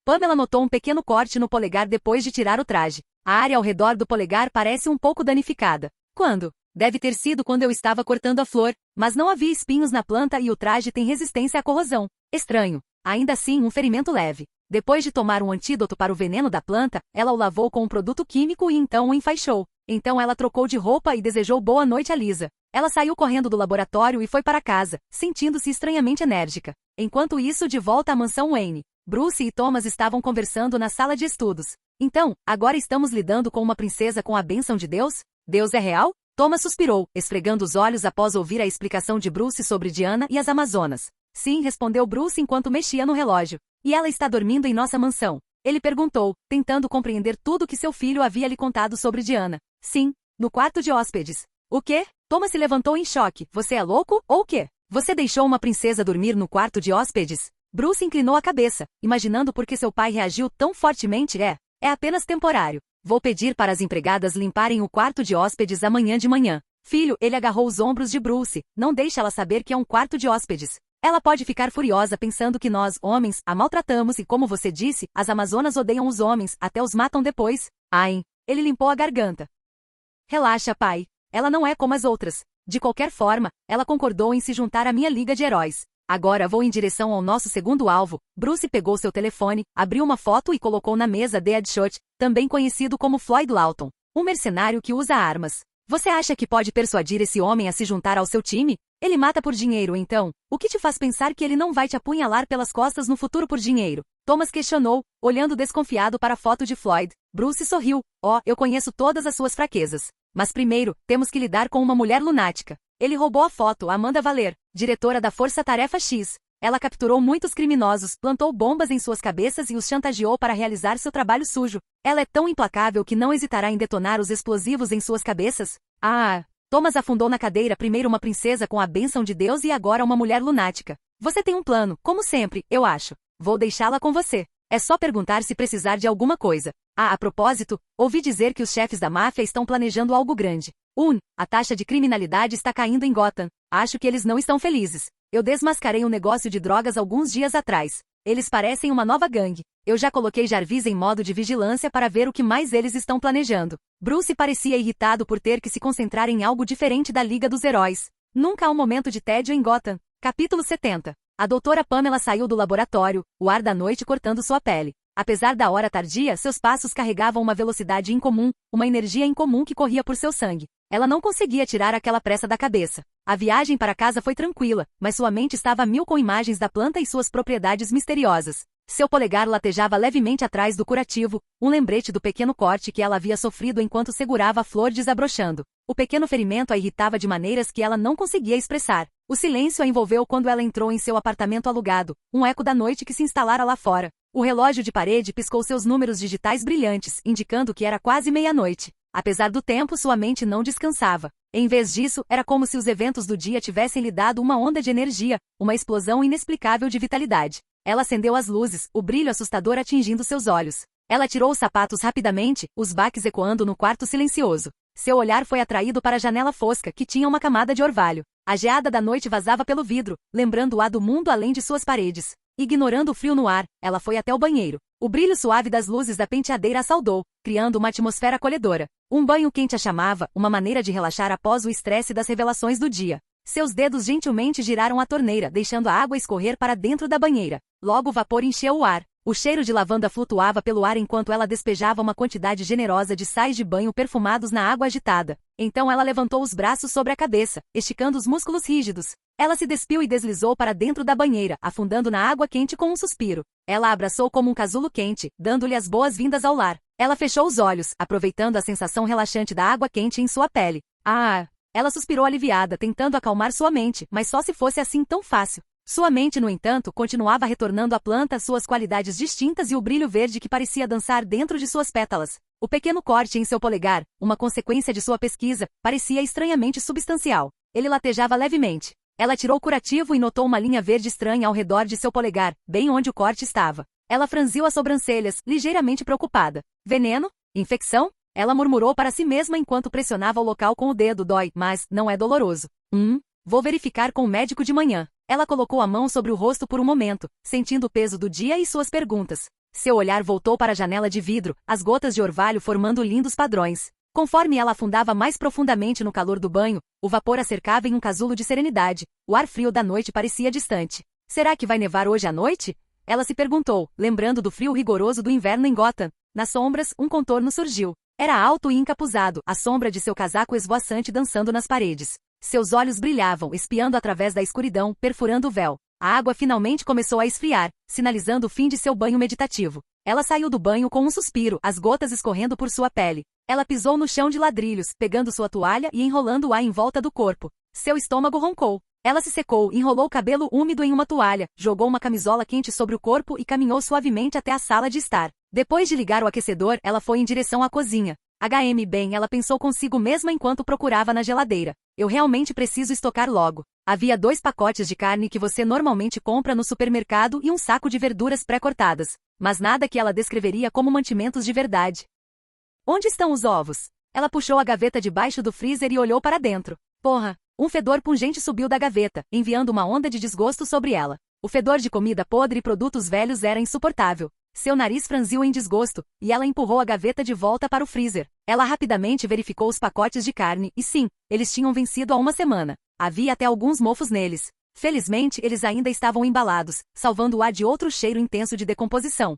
Pamela notou um pequeno corte no polegar depois de tirar o traje. A área ao redor do polegar parece um pouco danificada. Quando? Deve ter sido quando eu estava cortando a flor, mas não havia espinhos na planta e o traje tem resistência à corrosão. Estranho. Ainda assim, um ferimento leve. Depois de tomar um antídoto para o veneno da planta, ela o lavou com um produto químico e então o enfaixou. Então ela trocou de roupa e desejou boa noite a Lisa. Ela saiu correndo do laboratório e foi para casa, sentindo-se estranhamente enérgica. Enquanto isso, de volta à mansão Wayne, Bruce e Thomas estavam conversando na sala de estudos. Então, agora estamos lidando com uma princesa com a bênção de Deus? Deus é real? Thomas suspirou, esfregando os olhos após ouvir a explicação de Bruce sobre Diana e as Amazonas. Sim, respondeu Bruce enquanto mexia no relógio. E ela está dormindo em nossa mansão? Ele perguntou, tentando compreender tudo que seu filho havia lhe contado sobre Diana. Sim, no quarto de hóspedes. O quê? Thomas se levantou em choque. Você é louco, ou o quê? Você deixou uma princesa dormir no quarto de hóspedes? Bruce inclinou a cabeça, imaginando por que seu pai reagiu tão fortemente. É apenas temporário. Vou pedir para as empregadas limparem o quarto de hóspedes amanhã de manhã. Filho, ele agarrou os ombros de Bruce. Não deixe ela saber que é um quarto de hóspedes. Ela pode ficar furiosa pensando que nós, homens, a maltratamos e, como você disse, as Amazonas odeiam os homens, até os matam depois. Ai, ele limpou a garganta. Relaxa, pai. Ela não é como as outras. De qualquer forma, ela concordou em se juntar à minha liga de heróis. Agora vou em direção ao nosso segundo alvo. Bruce pegou seu telefone, abriu uma foto e colocou na mesa Deadshot, também conhecido como Floyd Lawton, um mercenário que usa armas. Você acha que pode persuadir esse homem a se juntar ao seu time? Ele mata por dinheiro, então. O que te faz pensar que ele não vai te apunhalar pelas costas no futuro por dinheiro? Thomas questionou, olhando desconfiado para a foto de Floyd. Bruce sorriu. Eu conheço todas as suas fraquezas. Mas primeiro, temos que lidar com uma mulher lunática. Ele roubou a foto, Amanda Valer, diretora da Força Tarefa X. Ela capturou muitos criminosos, plantou bombas em suas cabeças e os chantageou para realizar seu trabalho sujo. Ela é tão implacável que não hesitará em detonar os explosivos em suas cabeças. Thomas afundou na cadeira, primeiro uma princesa com a bênção de Deus e agora uma mulher lunática. Você tem um plano, como sempre, eu acho. Vou deixá-la com você. É só perguntar se precisar de alguma coisa. A propósito, ouvi dizer que os chefes da máfia estão planejando algo grande. A taxa de criminalidade está caindo em Gotham. Acho que eles não estão felizes. Eu desmascarei um negócio de drogas alguns dias atrás. Eles parecem uma nova gangue. Eu já coloquei Jarvis em modo de vigilância para ver o que mais eles estão planejando. Bruce parecia irritado por ter que se concentrar em algo diferente da Liga dos Heróis. Nunca há um momento de tédio em Gotham. Capítulo 70. A doutora Pamela saiu do laboratório, o ar da noite cortando sua pele. Apesar da hora tardia, seus passos carregavam uma velocidade incomum, uma energia incomum que corria por seu sangue. Ela não conseguia tirar aquela pressa da cabeça. A viagem para casa foi tranquila, mas sua mente estava a mil com imagens da planta e suas propriedades misteriosas. Seu polegar latejava levemente atrás do curativo, um lembrete do pequeno corte que ela havia sofrido enquanto segurava a flor desabrochando. O pequeno ferimento a irritava de maneiras que ela não conseguia expressar. O silêncio a envolveu quando ela entrou em seu apartamento alugado, um eco da noite que se instalara lá fora. O relógio de parede piscou seus números digitais brilhantes, indicando que era quase meia-noite. Apesar do tempo, sua mente não descansava. Em vez disso, era como se os eventos do dia tivessem lhe dado uma onda de energia, uma explosão inexplicável de vitalidade. Ela acendeu as luzes, o brilho assustador atingindo seus olhos. Ela tirou os sapatos rapidamente, os baques ecoando no quarto silencioso. Seu olhar foi atraído para a janela fosca, que tinha uma camada de orvalho. A geada da noite vazava pelo vidro, lembrando-a do mundo além de suas paredes. Ignorando o frio no ar, ela foi até o banheiro. O brilho suave das luzes da penteadeira a saudou, criando uma atmosfera acolhedora. Um banho quente a chamava, uma maneira de relaxar após o estresse das revelações do dia. Seus dedos gentilmente giraram a torneira, deixando a água escorrer para dentro da banheira. Logo o vapor encheu o ar. O cheiro de lavanda flutuava pelo ar enquanto ela despejava uma quantidade generosa de sais de banho perfumados na água agitada. Então ela levantou os braços sobre a cabeça, esticando os músculos rígidos. Ela se despiu e deslizou para dentro da banheira, afundando na água quente com um suspiro. Ela a abraçou como um casulo quente, dando-lhe as boas-vindas ao lar. Ela fechou os olhos, aproveitando a sensação relaxante da água quente em sua pele. Ah! Ela suspirou aliviada, tentando acalmar sua mente, mas só se fosse assim tão fácil. Sua mente, no entanto, continuava retornando à planta suas qualidades distintas e o brilho verde que parecia dançar dentro de suas pétalas. O pequeno corte em seu polegar, uma consequência de sua pesquisa, parecia estranhamente substancial. Ele latejava levemente. Ela tirou o curativo e notou uma linha verde estranha ao redor de seu polegar, bem onde o corte estava. Ela franziu as sobrancelhas, ligeiramente preocupada. Veneno? Infecção? Ela murmurou para si mesma enquanto pressionava o local com o dedo. Dói, mas não é doloroso. Vou verificar com o médico de manhã. Ela colocou a mão sobre o rosto por um momento, sentindo o peso do dia e suas perguntas. Seu olhar voltou para a janela de vidro, as gotas de orvalho formando lindos padrões. Conforme ela afundava mais profundamente no calor do banho, o vapor a cercava em um casulo de serenidade. O ar frio da noite parecia distante. Será que vai nevar hoje à noite? Ela se perguntou, lembrando do frio rigoroso do inverno em Gotham. Nas sombras, um contorno surgiu. Era alto e encapuzado, a sombra de seu casaco esvoaçante dançando nas paredes. Seus olhos brilhavam, espiando através da escuridão, perfurando o véu. A água finalmente começou a esfriar, sinalizando o fim de seu banho meditativo. Ela saiu do banho com um suspiro, as gotas escorrendo por sua pele. Ela pisou no chão de ladrilhos, pegando sua toalha e enrolando-a em volta do corpo. Seu estômago roncou. Ela se secou, enrolou o cabelo úmido em uma toalha, jogou uma camisola quente sobre o corpo e caminhou suavemente até a sala de estar. Depois de ligar o aquecedor, ela foi em direção à cozinha. Bem, ela pensou consigo mesma enquanto procurava na geladeira. Eu realmente preciso estocar logo. Havia 2 pacotes de carne que você normalmente compra no supermercado e um saco de verduras pré-cortadas. Mas nada que ela descreveria como mantimentos de verdade. Onde estão os ovos? Ela puxou a gaveta debaixo do freezer e olhou para dentro. Porra! Um fedor pungente subiu da gaveta, enviando uma onda de desgosto sobre ela. O fedor de comida podre e produtos velhos era insuportável. Seu nariz franziu em desgosto, e ela empurrou a gaveta de volta para o freezer. Ela rapidamente verificou os pacotes de carne, e sim, eles tinham vencido há uma semana. Havia até alguns mofos neles. Felizmente, eles ainda estavam embalados, salvando o ar de outro cheiro intenso de decomposição.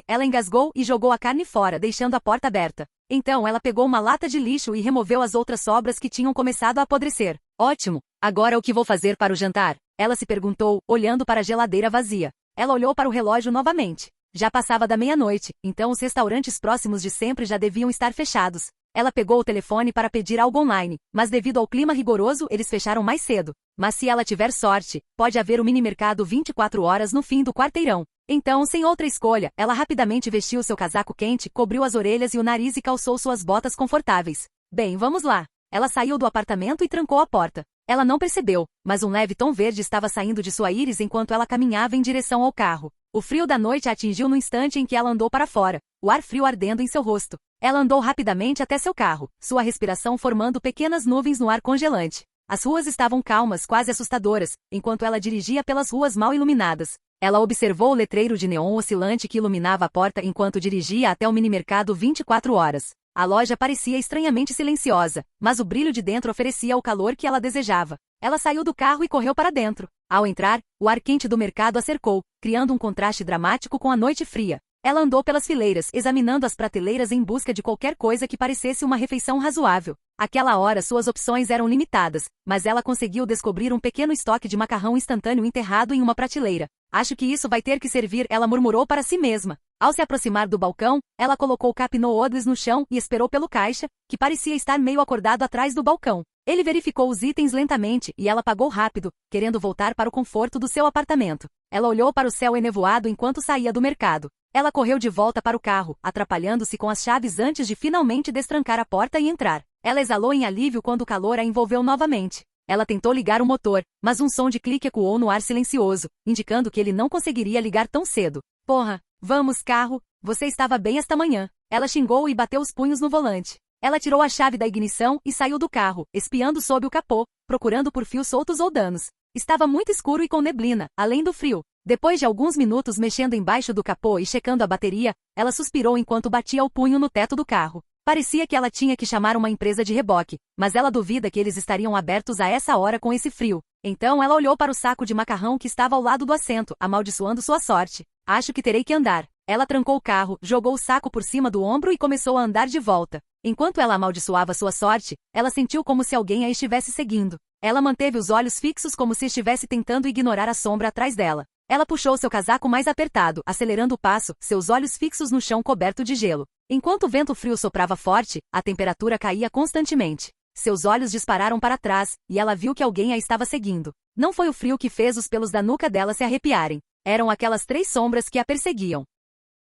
Ela engasgou e jogou a carne fora, deixando a porta aberta. Então ela pegou uma lata de lixo e removeu as outras sobras que tinham começado a apodrecer. Ótimo! Agora o que vou fazer para o jantar? Ela se perguntou, olhando para a geladeira vazia. Ela olhou para o relógio novamente. Já passava da meia-noite, então os restaurantes próximos de sempre já deviam estar fechados. Ela pegou o telefone para pedir algo online, mas devido ao clima rigoroso eles fecharam mais cedo. Mas se ela tiver sorte, pode haver um mini-mercado 24 horas no fim do quarteirão. Então, sem outra escolha, ela rapidamente vestiu seu casaco quente, cobriu as orelhas e o nariz e calçou suas botas confortáveis. Bem, vamos lá. Ela saiu do apartamento e trancou a porta. Ela não percebeu, mas um leve tom verde estava saindo de sua íris enquanto ela caminhava em direção ao carro. O frio da noite a atingiu no instante em que ela andou para fora, o ar frio ardendo em seu rosto. Ela andou rapidamente até seu carro, sua respiração formando pequenas nuvens no ar congelante. As ruas estavam calmas, quase assustadoras, enquanto ela dirigia pelas ruas mal iluminadas. Ela observou o letreiro de neon oscilante que iluminava a porta enquanto dirigia até o minimercado 24 horas. A loja parecia estranhamente silenciosa, mas o brilho de dentro oferecia o calor que ela desejava. Ela saiu do carro e correu para dentro. Ao entrar, o ar quente do mercado a cercou, criando um contraste dramático com a noite fria. Ela andou pelas fileiras, examinando as prateleiras em busca de qualquer coisa que parecesse uma refeição razoável. Aquela hora suas opções eram limitadas, mas ela conseguiu descobrir um pequeno estoque de macarrão instantâneo enterrado em uma prateleira. Acho que isso vai ter que servir, ela murmurou para si mesma. Ao se aproximar do balcão, ela colocou o Cup Noodles no chão e esperou pelo caixa, que parecia estar meio acordado atrás do balcão. Ele verificou os itens lentamente e ela pagou rápido, querendo voltar para o conforto do seu apartamento. Ela olhou para o céu enevoado enquanto saía do mercado. Ela correu de volta para o carro, atrapalhando-se com as chaves antes de finalmente destrancar a porta e entrar. Ela exalou em alívio quando o calor a envolveu novamente. Ela tentou ligar o motor, mas um som de clique ecoou no ar silencioso, indicando que ele não conseguiria ligar tão cedo. Porra! Vamos, carro! Você estava bem esta manhã. Ela xingou e bateu os punhos no volante. Ela tirou a chave da ignição e saiu do carro, espiando sob o capô, procurando por fios soltos ou danos. Estava muito escuro e com neblina, além do frio. Depois de alguns minutos mexendo embaixo do capô e checando a bateria, ela suspirou enquanto batia o punho no teto do carro. Parecia que ela tinha que chamar uma empresa de reboque, mas ela duvida que eles estariam abertos a essa hora com esse frio. Então ela olhou para o saco de macarrão que estava ao lado do assento, amaldiçoando sua sorte. Acho que terei que andar. Ela trancou o carro, jogou o saco por cima do ombro e começou a andar de volta. Enquanto ela amaldiçoava sua sorte, ela sentiu como se alguém a estivesse seguindo. Ela manteve os olhos fixos como se estivesse tentando ignorar a sombra atrás dela. Ela puxou seu casaco mais apertado, acelerando o passo, seus olhos fixos no chão coberto de gelo. Enquanto o vento frio soprava forte, a temperatura caía constantemente. Seus olhos dispararam para trás, e ela viu que alguém a estava seguindo. Não foi o frio que fez os pelos da nuca dela se arrepiarem. Eram aquelas 3 sombras que a perseguiam.